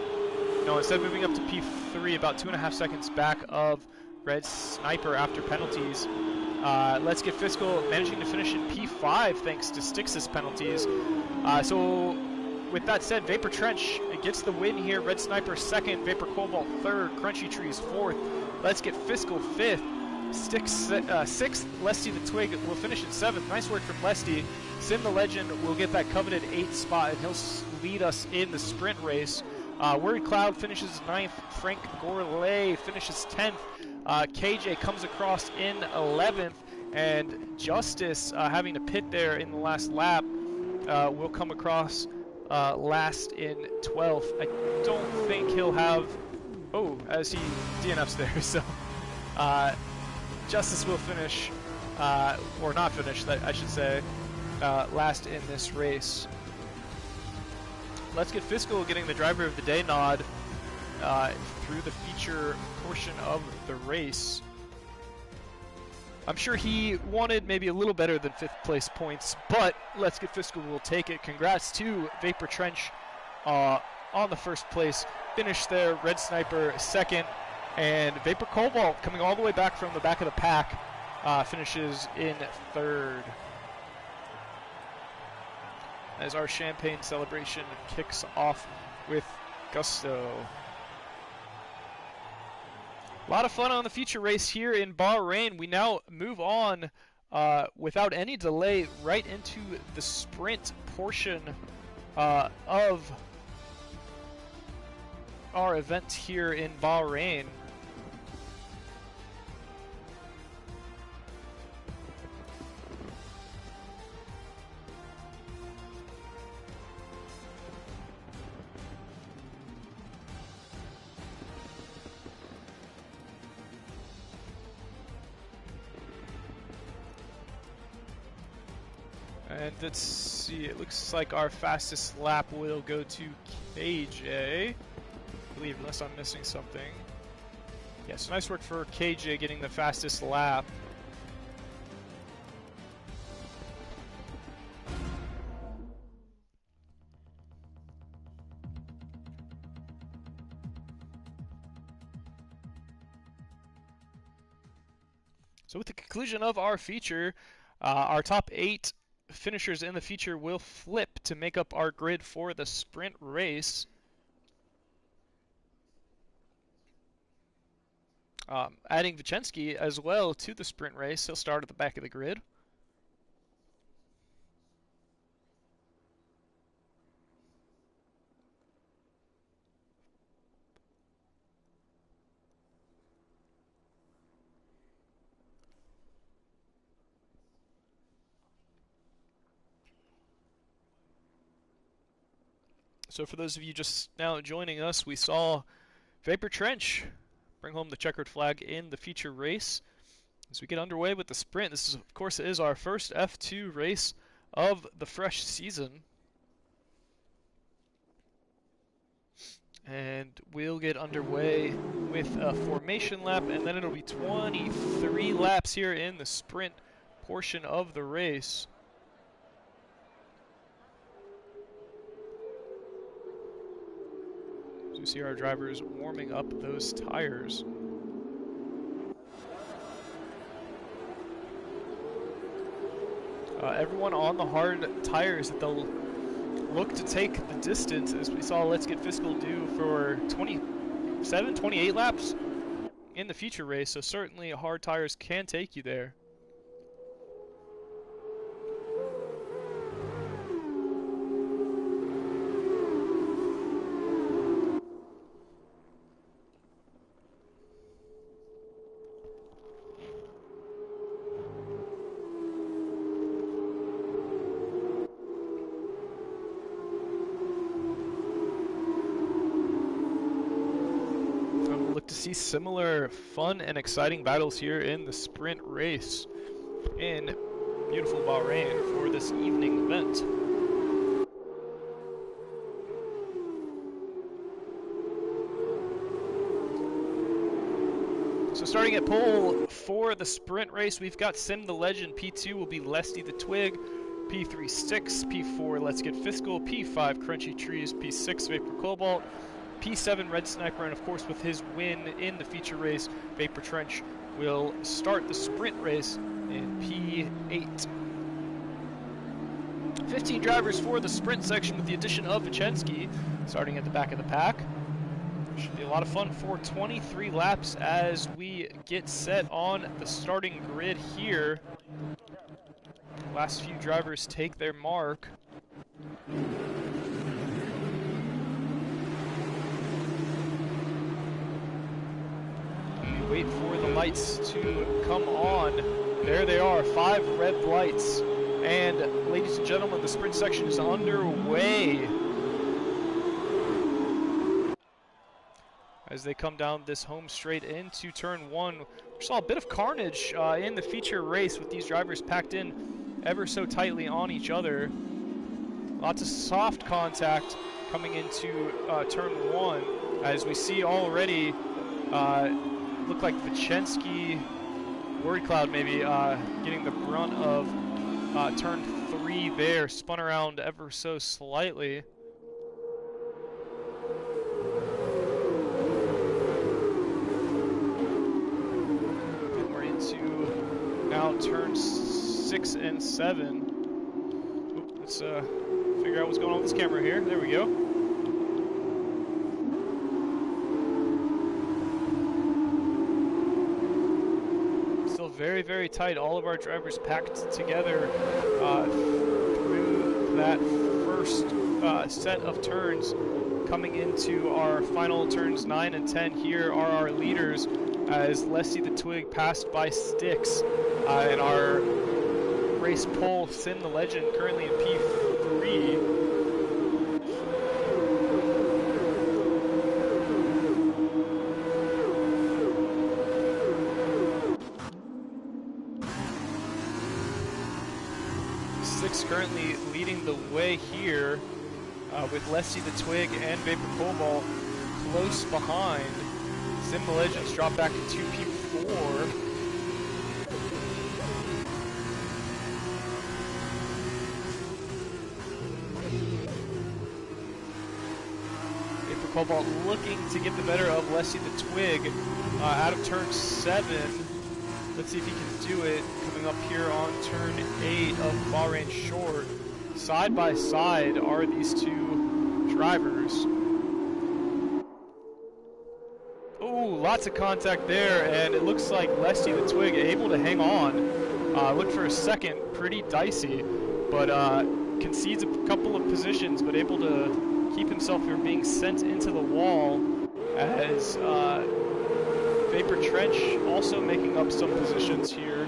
No, instead of moving up to P3, about 2.5 seconds back of Red Sniper after penalties. Let's Get Fiscal managing to finish in P5 thanks to Styx's penalties. So with that said, Vapor Trench gets the win here. Red Sniper 2nd, Vapor Cobalt 3rd, Crunchy Trees 4th. Let's Get Fiscal 5th, Styx 6th, Lesty the Twig will finish in 7th. Nice work from Lesty. Sim the Legend will get that coveted 8th spot, and he'll lead us in the sprint race. Word Cloud finishes 9th, Frank Gourlay finishes 10th. KJ comes across in 11th, and Justice, having to pit there in the last lap, will come across last in 12th. I don't think he'll have Oh, as he DNFs there, so Justice will finish, or not finish, I should say, last in this race. Let's Get Fiscal getting the Driver of the Day nod through the feature portion of the race. I'm sure he wanted maybe a little better than 5th place points, but Let's Get Fiscal will take it. Congrats to Vapor Trench on the 1st place finish there. Red Sniper 2nd, and Vapor Cobalt coming all the way back from the back of the pack finishes in 3rd. As our champagne celebration kicks off with gusto. A lot of fun on the feature race here in Bahrain. We now move on without any delay right into the sprint portion of our event here in Bahrain. And let's see, it looks like our fastest lap will go to KJ, I believe, unless I'm missing something. Yes, nice work for KJ getting the fastest lap. So with the conclusion of our feature, our top 8 finishers in the feature will flip to make up our grid for the sprint race. Adding Vicensky as well to the sprint race. He'll start at the back of the grid. So for those of you just now joining us, we saw Vapor Trench bring home the checkered flag in the feature race. As we get underway with the sprint, this is, of course, is our first F2 race of the fresh season. And we'll get underway with a formation lap, and then it'll be 23 laps here in the sprint portion of the race. So you see our drivers warming up those tires. Everyone on the hard tires that they'll look to take the distance, as we saw Let's Get Fiscal do for 27, 28 laps in the feature race. So certainly hard tires can take you there. See similar fun and exciting battles here in the sprint race in beautiful Bahrain for this evening event. So starting at pole for the sprint race, we've got Sim the Legend. P2 will be Lesty the Twig. P3 Sticks. P4 Let's Get Fiscal. P5 Crunchy Trees. P6 Vapor Cobalt. P7 Red Sniper, and of course with his win in the feature race, Vapor Trench will start the sprint race in P8. 15 drivers for the sprint section with the addition of Vicensky, starting at the back of the pack. Should be a lot of fun for 23 laps as we get set on the starting grid here. Last few drivers take their mark. Wait for the lights to come on. There they are, 5 red lights. And ladies and gentlemen, the sprint section is underway. as they come down this home straight into turn 1. We saw a bit of carnage in the feature race with these drivers packed in ever so tightly on each other. Lots of soft contact coming into turn 1, as we see already look like Vicensky, Word Cloud maybe, getting the brunt of turn 3 there, spun around ever so slightly. And we're into now turn 6 and 7. Oop, let's figure out what's going on with this camera here. There we go. Still very, very tight. All of our drivers packed together through that first set of turns. Coming into our final turns 9 and 10, here are our leaders as Leslie the Twig passed by Styx, and our race pole Sim the Legend currently in P3. Styx currently leading the way here with Leslie the Twig and Vapor Cobalt close behind. Sim the Legends drop back into P4. Cobalt looking to get the better of Leslie the Twig out of turn 7. Let's see if he can do it. Coming up here on turn 8 of Bahrain Short. Side by side are these two drivers. Ooh, lots of contact there, and it looks like Leslie the Twig able to hang on. Looked for a second, pretty dicey, but concedes a couple of positions, but able to keep himself from being sent into the wall, as Vapor Trench also making up some positions here.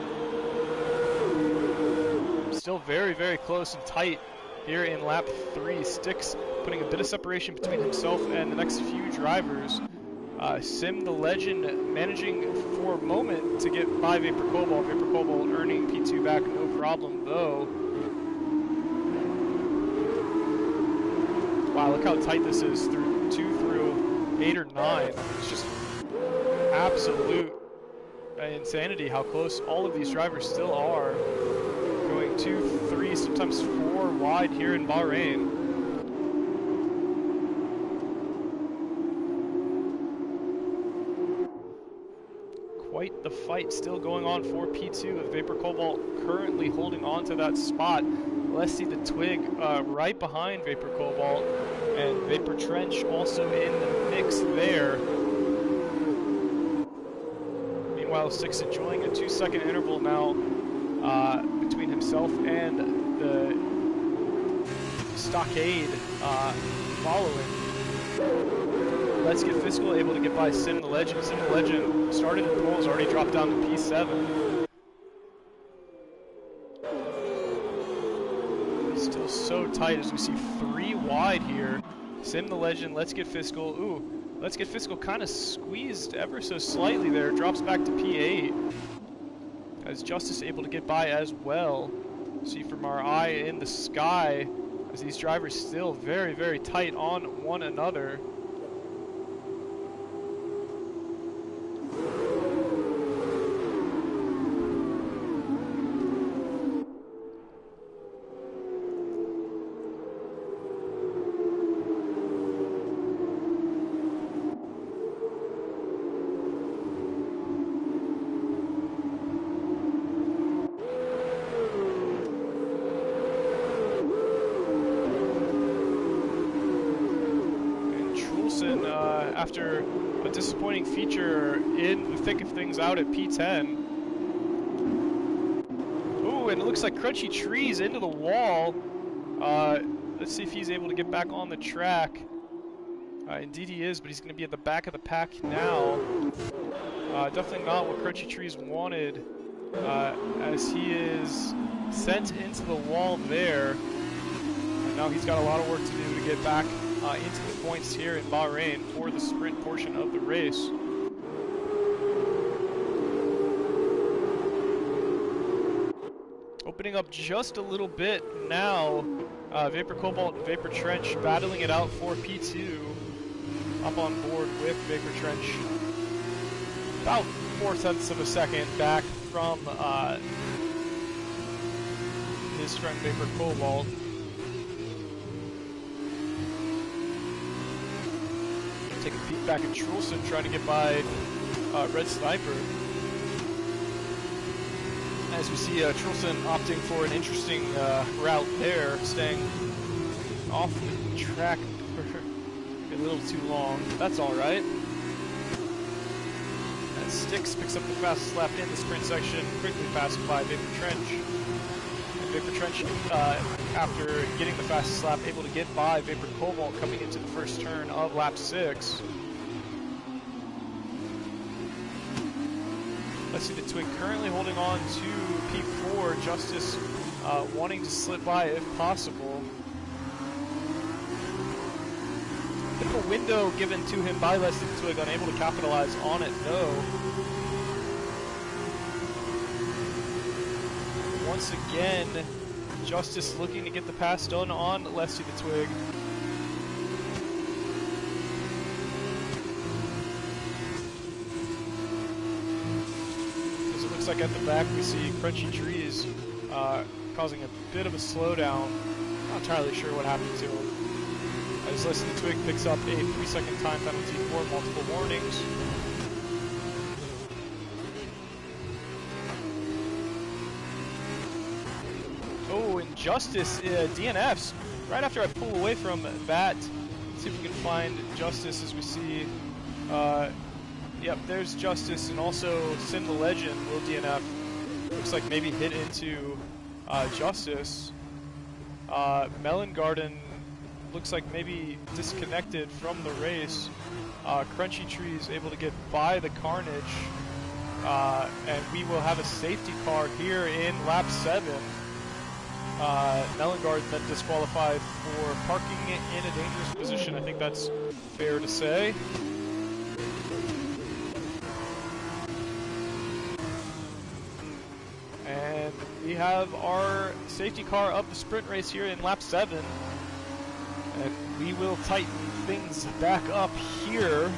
Still very, very close and tight here in lap 3. Styx putting a bit of separation between himself and the next few drivers. Sim the Legend managing for a moment to get by Vapor Cobalt. Vapor Cobalt earning P2 back, no problem though. Wow, look how tight this is through 2 through 8 or 9. It's just absolute insanity how close all of these drivers still are. Going 2, 3, sometimes 4 wide here in Bahrain. Quite the fight still going on for P2, with Vapor Cobalt currently holding on to that spot. Leslie the Twig right behind Vapor Cobalt, and Vapor Trench also in the mix there. Meanwhile, Styx enjoying a 2-second interval now between himself and the stockade following. Let's Get Fiscal able to get by Sim the Legend. Sim the Legend started in poles, already dropped down to P7. Still so tight as we see 3 wide here. Sim the Legend, Let's Get Fiscal. Ooh, Let's Get Fiscal kind of squeezed ever so slightly there. Drops back to P8. As Justice able to get by as well. See from our eye in the sky as these drivers still very, very tight on one another. After a disappointing feature in the thick of things out at P10. Ooh, and it looks like Crunchy Trees into the wall. Let's see if he's able to get back on the track. Indeed he is, but he's going to be at the back of the pack now. Definitely not what Crunchy Trees wanted, as he is sent into the wall there. And now he's got a lot of work to do to get back into the points here in Bahrain for the sprint portion of the race. Opening up just a little bit now, Vapor Cobalt and Vapor Trench battling it out for P2. Up on board with Vapor Trench. About 4/10 of a second back from his friend Vapor Cobalt. Take a peek back at Trulson trying to get by Red Sniper. As we see Trulson opting for an interesting route there, staying off the track for a little too long. That's all right. And Styx picks up the fastest lap in the sprint section, quickly passed by Vapor Trench. And Vapor Trench, after getting the fastest lap, able to get by Vapor Cobalt coming into the first turn of lap 6. Let's see the Twig currently holding on to P4. Justice wanting to slip by if possible. Bit of a window given to him by Leslie the Twig, unable to capitalize on it though. Once again, Justice looking to get the pass done on Leslie the Twig. Looks like at the back we see Crunchy Trees causing a bit of a slowdown. Not entirely sure what happened to him. As Leslie the Twig picks up a 3-second time penalty for multiple warnings. Oh, Injustice DNFs right after I pull away from that. Let's see if we can find Justice as we see. Yep, there's Justice, and also Sin the Legend will DNF. Looks like maybe hit into Justice. Melon Garden looks like maybe disconnected from the race. Crunchy Trees able to get by the Carnage. And we will have a safety car here in lap 7. Melon Garden then disqualified for parking in a dangerous position. I think that's fair to say. We have our safety car of the sprint race here in lap 7. And we will tighten things back up here.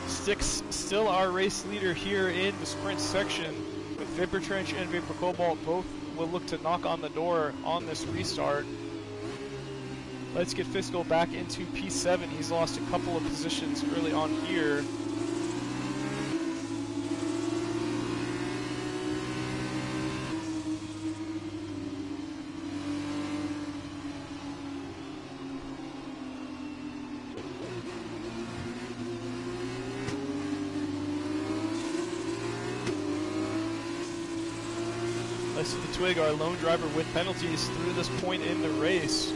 Styx still our race leader here in the sprint section. With Vapor Trench and Vapor Cobalt both will look to knock on the door on this restart. Let's get Fiscal back into P7. He's lost a couple of positions early on here. Leslie the Twig, our lone driver with penalties through this point in the race.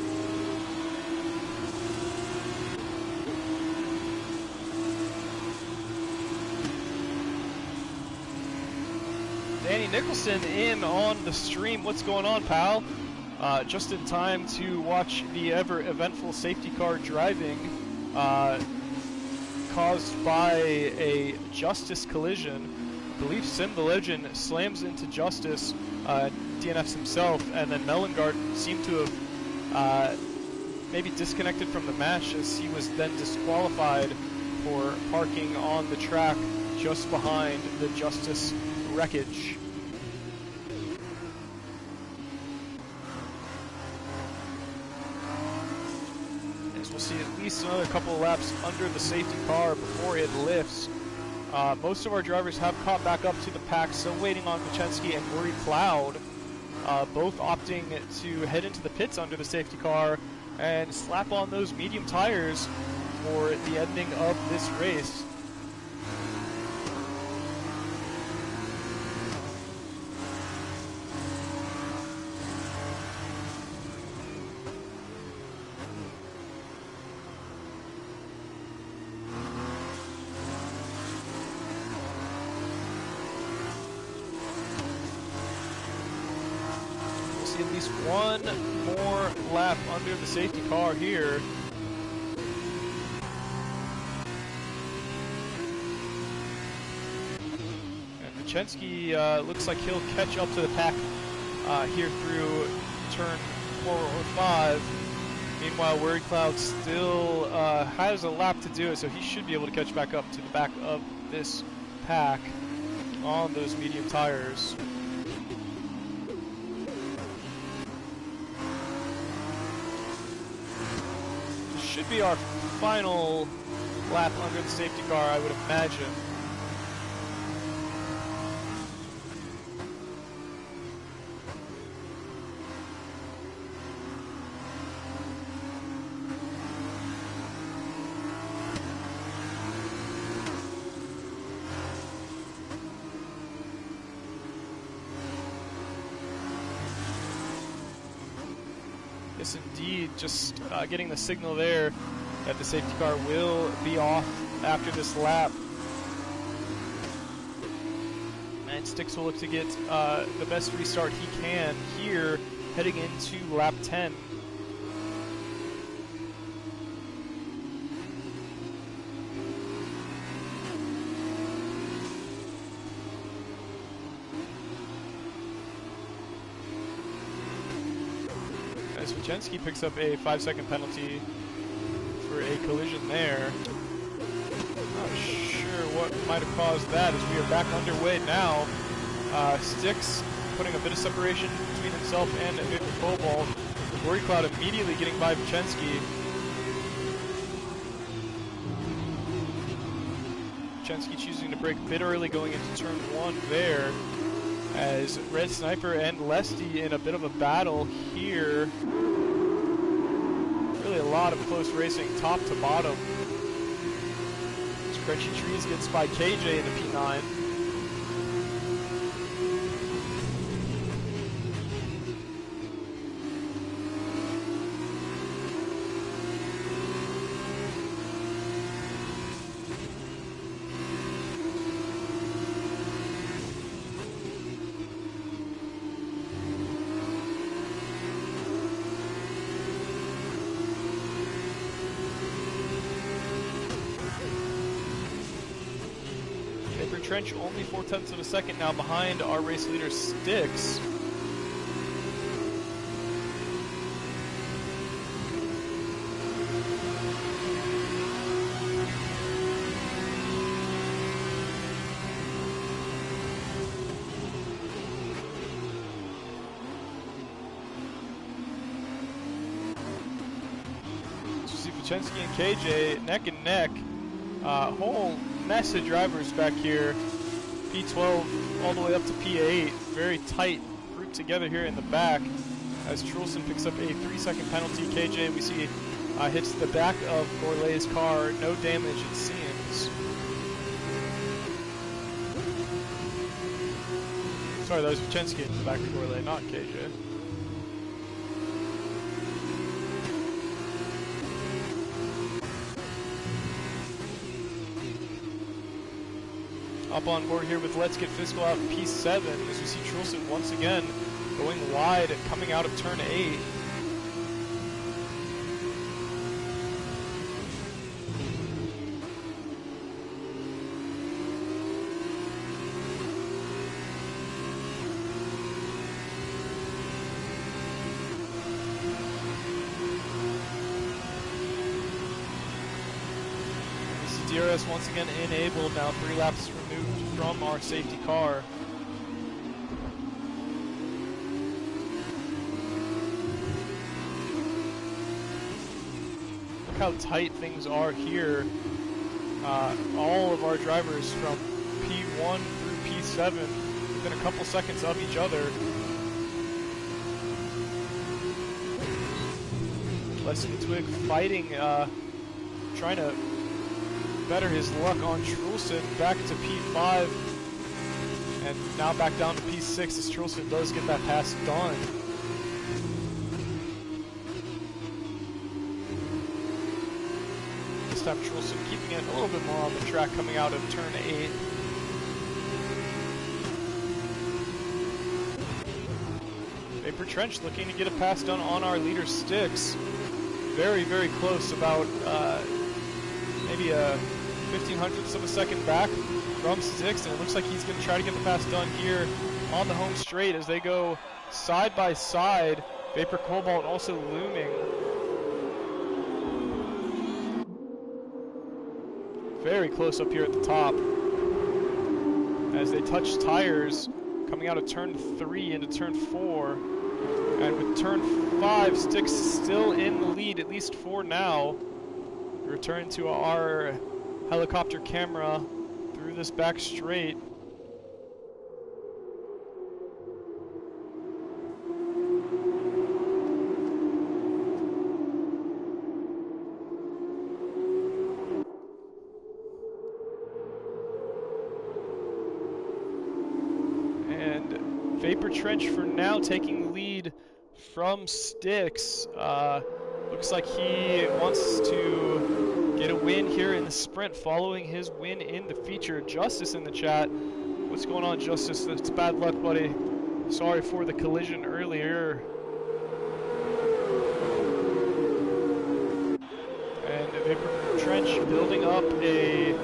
Danny Nicholson in on the stream. What's going on, pal? Just in time to watch the ever eventful safety car driving caused by a Justice collision. I believe Sim the Legend slams into Justice, DNFs himself, and then Melon Garden seemed to have maybe disconnected from the match as he was then disqualified for parking on the track just behind the Justice wreckage. As we'll see at least another couple of laps under the safety car before it lifts. Most of our drivers have caught back up to the pack, still waiting on Kuczynski and Rory Cloud, both opting to head into the pits under the safety car and slap on those medium tires for the ending of this race. at least one more lap under the safety car here. And Vichensky looks like he'll catch up to the pack here through turn 4 or 5. Meanwhile, Worry Cloud still has a lap to do it, so he should be able to catch back up to the back of this pack on those medium tires. This should be our final lap under the safety car, I would imagine. Yes, indeed, just getting the signal there that the safety car will be off after this lap. And Styx will look to get the best restart he can here heading into lap 10. As Vichensky picks up a 5-second penalty for a collision there. Not sure what might have caused that, as we are back underway now. Styx putting a bit of separation between himself and Victor Cobalt. Worry Cloud immediately getting by Vichensky. Vichensky choosing to brake a bit early going into turn 1 there, as Red Sniper and Lesty in a bit of a battle here. Really a lot of close racing top to bottom. Scratchy Trees gets by KJ in the P9. Trench only 0.4 of a second now behind our race leader Styx. So see Vichensky and KJ neck and neck. Whole mess of drivers back here. P12 all the way up to P8. Very tight grouped together here in the back. As Trulson picks up a 3-second penalty. KJ, we see, hits the back of Gourlay's car. No damage, it seems. Sorry, that was Vichensky in the back of Gourlay, not KJ. Up on board here with Let's Get Fiscal out in P7 as we see Trulson once again going wide coming out of turn 8. DRS once again enabled, now 3 laps removed from our safety car. Look how tight things are here. All of our drivers from P1 through P7 within a couple seconds of each other. Leslie Twig fighting, trying to better his luck on Trulson, back to P5, and now back down to P6 as Trulson does get that pass done. This time Trulson keeping it a little bit more on the track coming out of turn 8. Vapor Trench looking to get a pass done on our leader Styx. Very, very close, about maybe a 1500ths of a second back from Styx, and it looks like he's going to try to get the pass done here on the home straight as they go side by side. Vapor Cobalt also looming. Very close up here at the top as they touch tires coming out of turn 3 into turn 4. And with turn 5, Styx still in the lead, at least for now. Return to our helicopter camera through this back straight. And Vapor Trench for now taking the lead from Styx. Looks like he wants to get a win here in the sprint following his win in the feature. Justice in the chat. What's going on, Justice? That's bad luck, buddy. Sorry for the collision earlier. And Vapor Trench building up a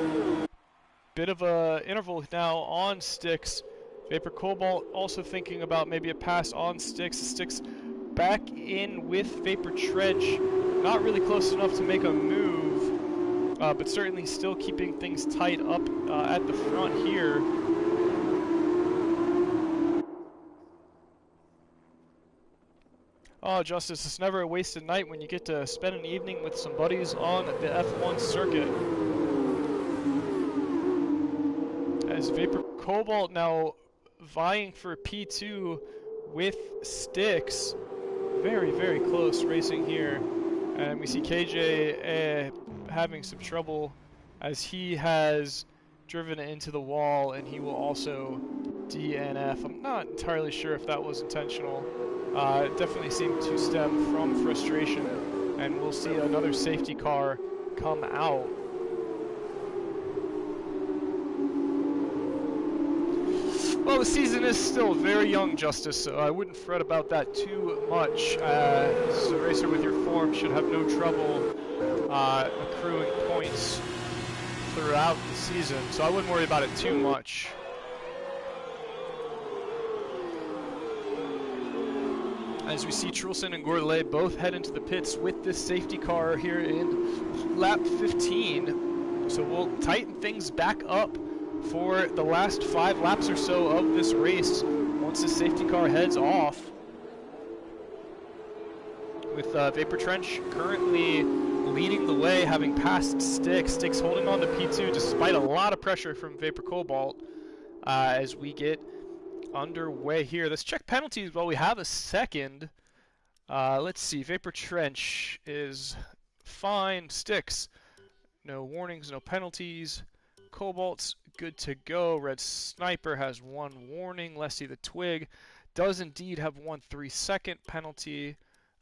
bit of a interval now on Styx. Vapor Cobalt also thinking about maybe a pass on Styx. Styx back in with Vapor Trench. Not really close enough to make a move, but certainly still keeping things tight up at the front here. Oh, Justice, it's never a wasted night when you get to spend an evening with some buddies on the F1 circuit. As Vapor Cobalt now vying for P2 with Styx. Very, very close racing here. And we see KJ having some trouble as he has driven into the wall, and he will also DNF. I'm not entirely sure if that was intentional. It definitely seemed to stem from frustration, and we'll see another safety car come out. Well, the season is still very young, Justice, so I wouldn't fret about that too much. As a racer with your form should have no trouble accruing points throughout the season, so I wouldn't worry about it too much. As we see Trulson and Gourlay both head into the pits with this safety car here in lap 15. So we'll tighten things back up for the last 5 laps or so of this race once the safety car heads off. With Vapor Trench currently leading the way, having passed Styx. Styx holding on to P2 despite a lot of pressure from Vapor Cobalt as we get underway here. Let's check penalties while we have a second. Let's see, Vapor Trench is fine. Styx, no warnings, no penalties. Cobalt's good to go. Red Sniper has 1 warning. Leslie the Twig does indeed have 1 3-second penalty.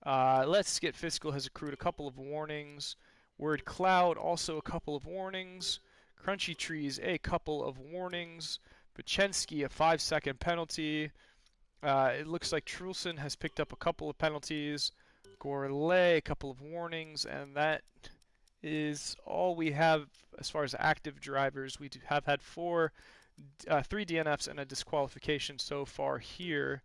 Let's Get Fiscal has accrued a couple of warnings. Word Cloud also a couple of warnings. Crunchy Trees a couple of warnings. Bachensky a 5-second penalty. It looks like Trulson has picked up a couple of penalties. Gourlay a couple of warnings, and that is all we have as far as active drivers. We have had 3 DNFs and a disqualification so far here.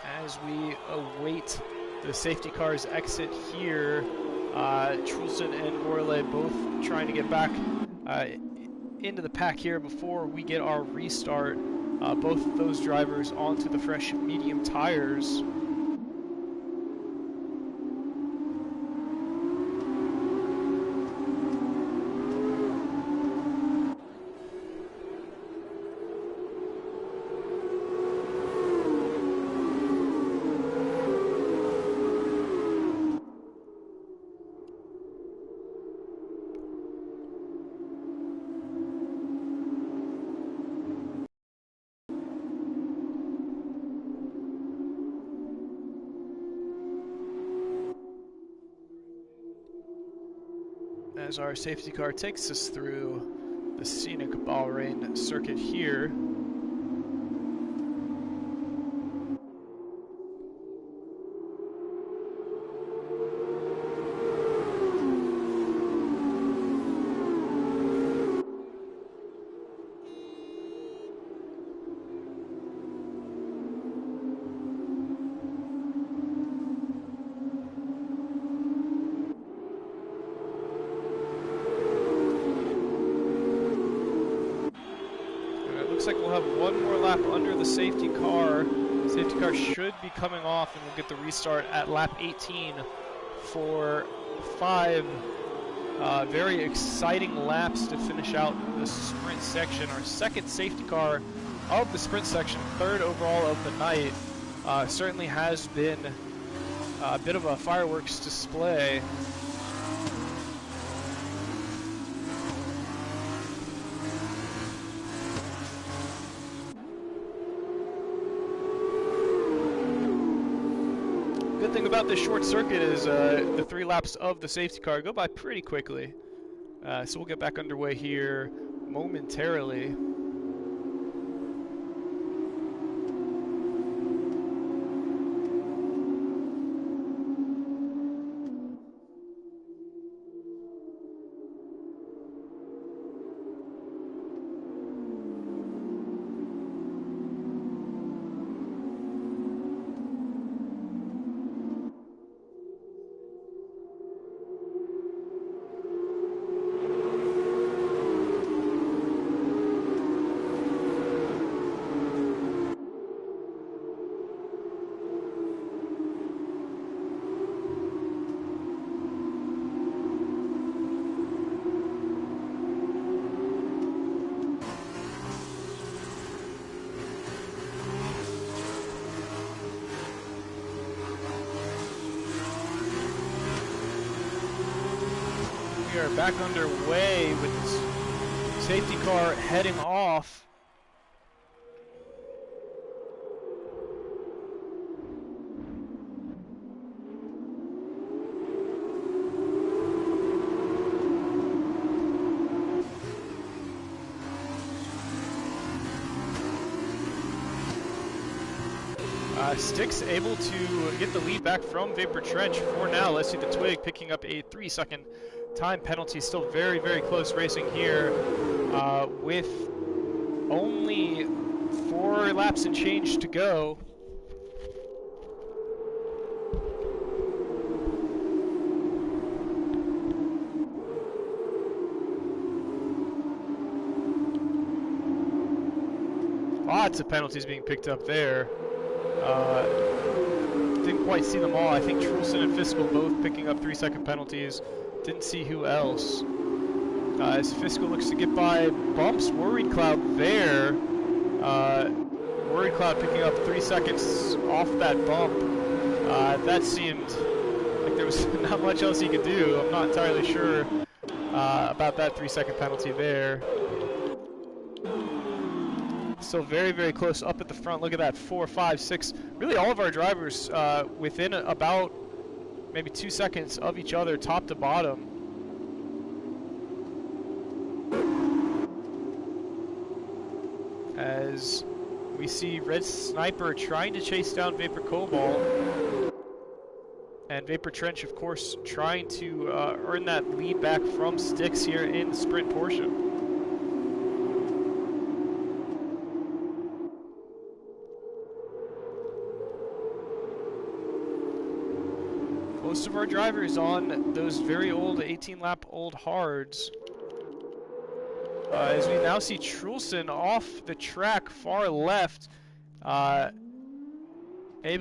As we await the safety car's exit here, Trulson and Gourlay both trying to get back into the pack here before we get our restart. Both of those drivers onto the fresh medium tires. As our safety car takes us through the scenic Bahrain circuit here. Looks like we'll have one more lap under the safety car. Safety car should be coming off, and we'll get the restart at lap 18 for 5 very exciting laps to finish out the sprint section. Our second safety car of the sprint section, 3rd overall of the night. Certainly has been a bit of a fireworks display. Good thing about this short circuit is the 3 laps of the safety car go by pretty quickly. So we'll get back underway here momentarily. We are back underway with this safety car heading off. Sticks able to get the lead back from Vapor Trench for now. Let's see the Twig picking up a 3-second time penalty. Still very, very close racing here with only 4 laps and change to go. Lots of penalties being picked up there. Didn't quite see them all. I think Trulson and Fiscal both picking up 3-second penalties. Didn't see who else. As Fiscal looks to get by, bumps Worried Cloud there. Worried Cloud picking up 3 seconds off that bump. That seemed like there was not much else he could do. I'm not entirely sure about that 3-second penalty there. Still very, very close up at the front. Look at that, 4, 5, 6. Really all of our drivers within about maybe 2 seconds of each other, top to bottom. As we see Red Sniper trying to chase down Vapor Cobalt. And Vapor Trench, of course, trying to earn that lead back from Sticks here in the sprint portion. Most of our drivers on those very old 18-lap-old hards. As we now see Trulson off the track, far left, able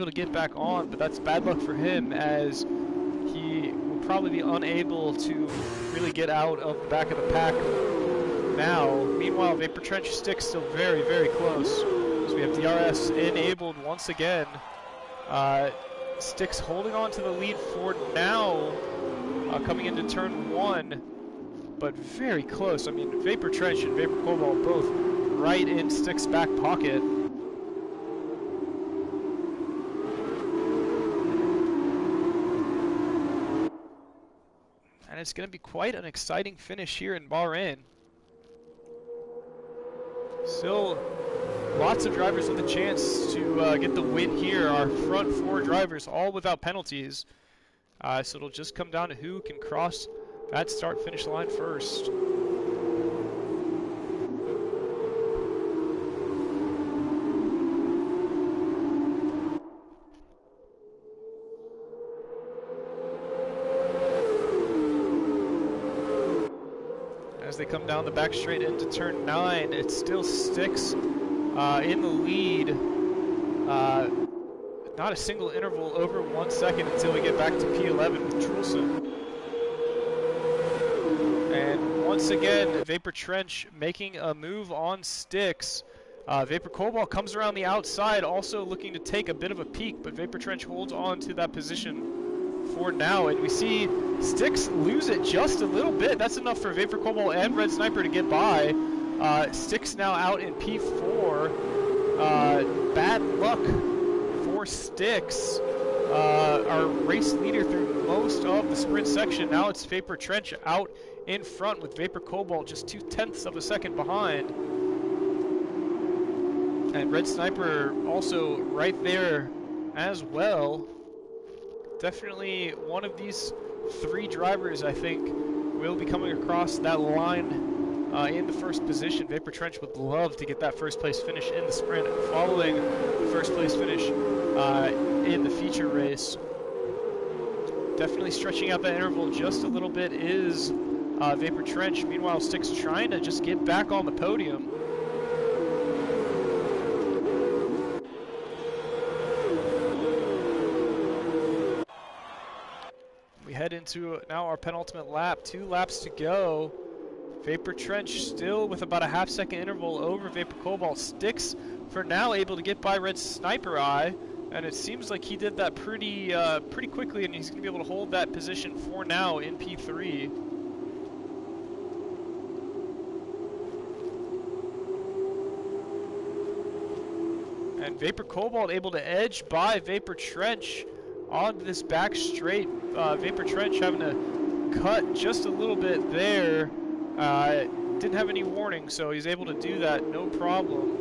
to get back on, but that's bad luck for him as he will probably be unable to really get out of the back of the pack now. Meanwhile, Vapor Trench Sticks still very, very close. So we have DRS enabled once again. Sticks holding on to the lead for now, coming into turn 1, but very close. I mean, Vapor Trench and Vapor Cobalt both right in Sticks' back pocket. And it's going to be quite an exciting finish here in Bahrain. Still lots of drivers with a chance to get the win here. Our front 4 drivers all without penalties. So it'll just come down to who can cross that start-finish line first. As they come down the back straight into turn 9, it still sticks in the lead. Not a single interval over 1 second until we get back to P11 with Trulson. And once again, Vapor Trench making a move on sticks. Vapor Cobalt comes around the outside, also looking to take a bit of a peek, but Vapor Trench holds on to that position for now. And we see Sticks lose it just a little bit. That's enough for Vapor Cobalt and Red Sniper to get by. Sticks now out in P4. Bad luck for Sticks, our race leader through most of the sprint section. Now it's Vapor Trench out in front with Vapor Cobalt just 0.2 of a second behind. And Red Sniper also right there as well. Definitely one of these 3 drivers, I think, will be coming across that line in the first position. Vapor Trench would love to get that first place finish in the sprint following the first place finish in the feature race. Definitely stretching out that interval just a little bit is Vapor Trench. Meanwhile, Sticks trying to just get back on the podium. We head into now our penultimate lap, 2 laps to go. Vapor Trench still with about a half-second interval over Vapor Cobalt. Sticks for now able to get by Red Sniper Eye, and it seems like he did that pretty quickly, and he's going to be able to hold that position for now in P3. And Vapor Cobalt able to edge by Vapor Trench on this back straight. Vapor Trench having to cut just a little bit there. Didn't have any warning, so he's able to do that, no problem.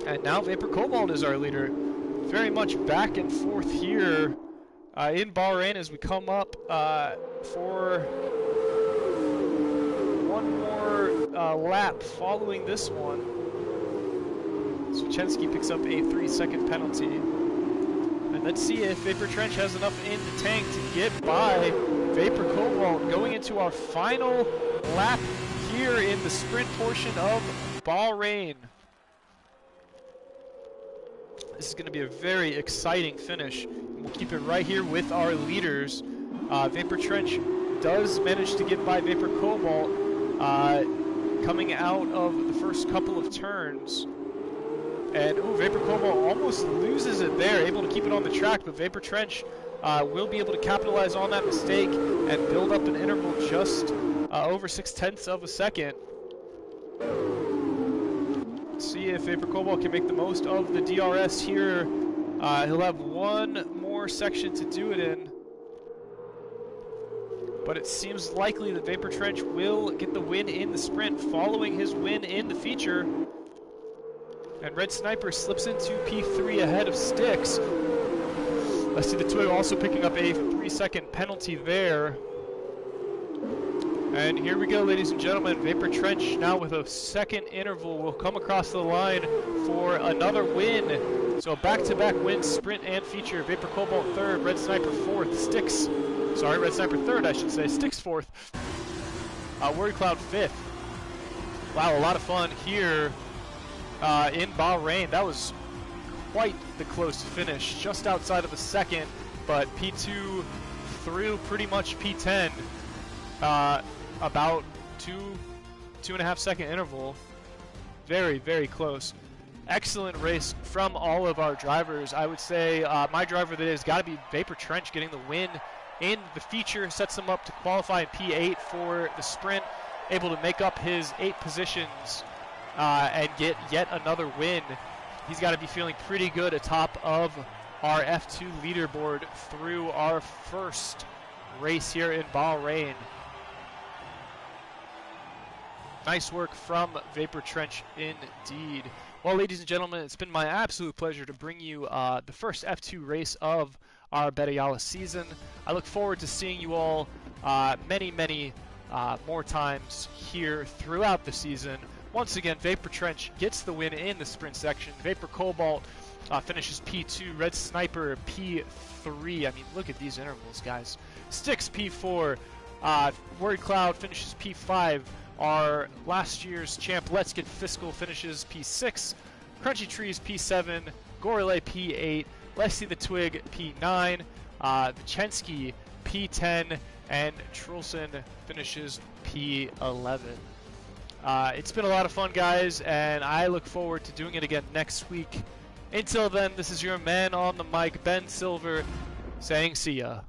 And now Vapor Cobalt is our leader. Very much back and forth here in Bahrain as we come up for one more lap following this one. So Chensky picks up a 3-second penalty. And let's see if Vapor Trench has enough in the tank to get by Vapor Cobalt going into our final lap here in the sprint portion of Bahrain. This is going to be a very exciting finish. We'll keep it right here with our leaders. Vapor Trench does manage to get by Vapor Cobalt coming out of the first couple of turns. And Vapor Cobalt almost loses it there, able to keep it on the track, but Vapor Trench will be able to capitalize on that mistake and build up an interval just over 0.6 of a second. Let's see if Vapor Cobalt can make the most of the DRS here. He'll have one more section to do it in, but it seems likely that Vapor Trench will get the win in the sprint following his win in the feature. And Red Sniper slips into P3 ahead of Sticks. Let's see the Twig also picking up a 3-second penalty there. And here we go, ladies and gentlemen. Vapor Trench now with a second interval will come across the line for another win. So back-to-back wins, sprint and feature. Vapor Cobalt third, Red Sniper fourth, Red Sniper third, I should say. Sticks fourth. Word Cloud fifth. Wow, a lot of fun here in Bahrain. That was quite the close finish, just outside of a second, but P2 through pretty much P10, about 2.5 second interval. Very, very close. Excellent race from all of our drivers. I would say my driver that has got to be Vapor Trench getting the win in the feature, sets him up to qualify in P8 for the sprint, able to make up his 8 positions and get yet another win. He's got to be feeling pretty good atop of our F2 leaderboard through our first race here in Bahrain. Nice work from Vapor Trench indeed. Well, ladies and gentlemen, it's been my absolute pleasure to bring you the first F2 race of our Bette Jalle season. I look forward to seeing you all many more times here throughout the season. Once again, Vapor Trench gets the win in the sprint section. Vapor Cobalt finishes P2, Red Sniper P3. I mean, look at these intervals, guys. Styx P4, Word Cloud finishes P5. Our last year's champ, Let's Get Fiscal, finishes P6. Crunchy Trees P7, Gorele P8, Leslie the Twig P9, Vichensky P10, and Trulson finishes P11. It's been a lot of fun, guys, and I look forward to doing it again next week. Until then, this is your man on the mic, Ben Silver, saying see ya.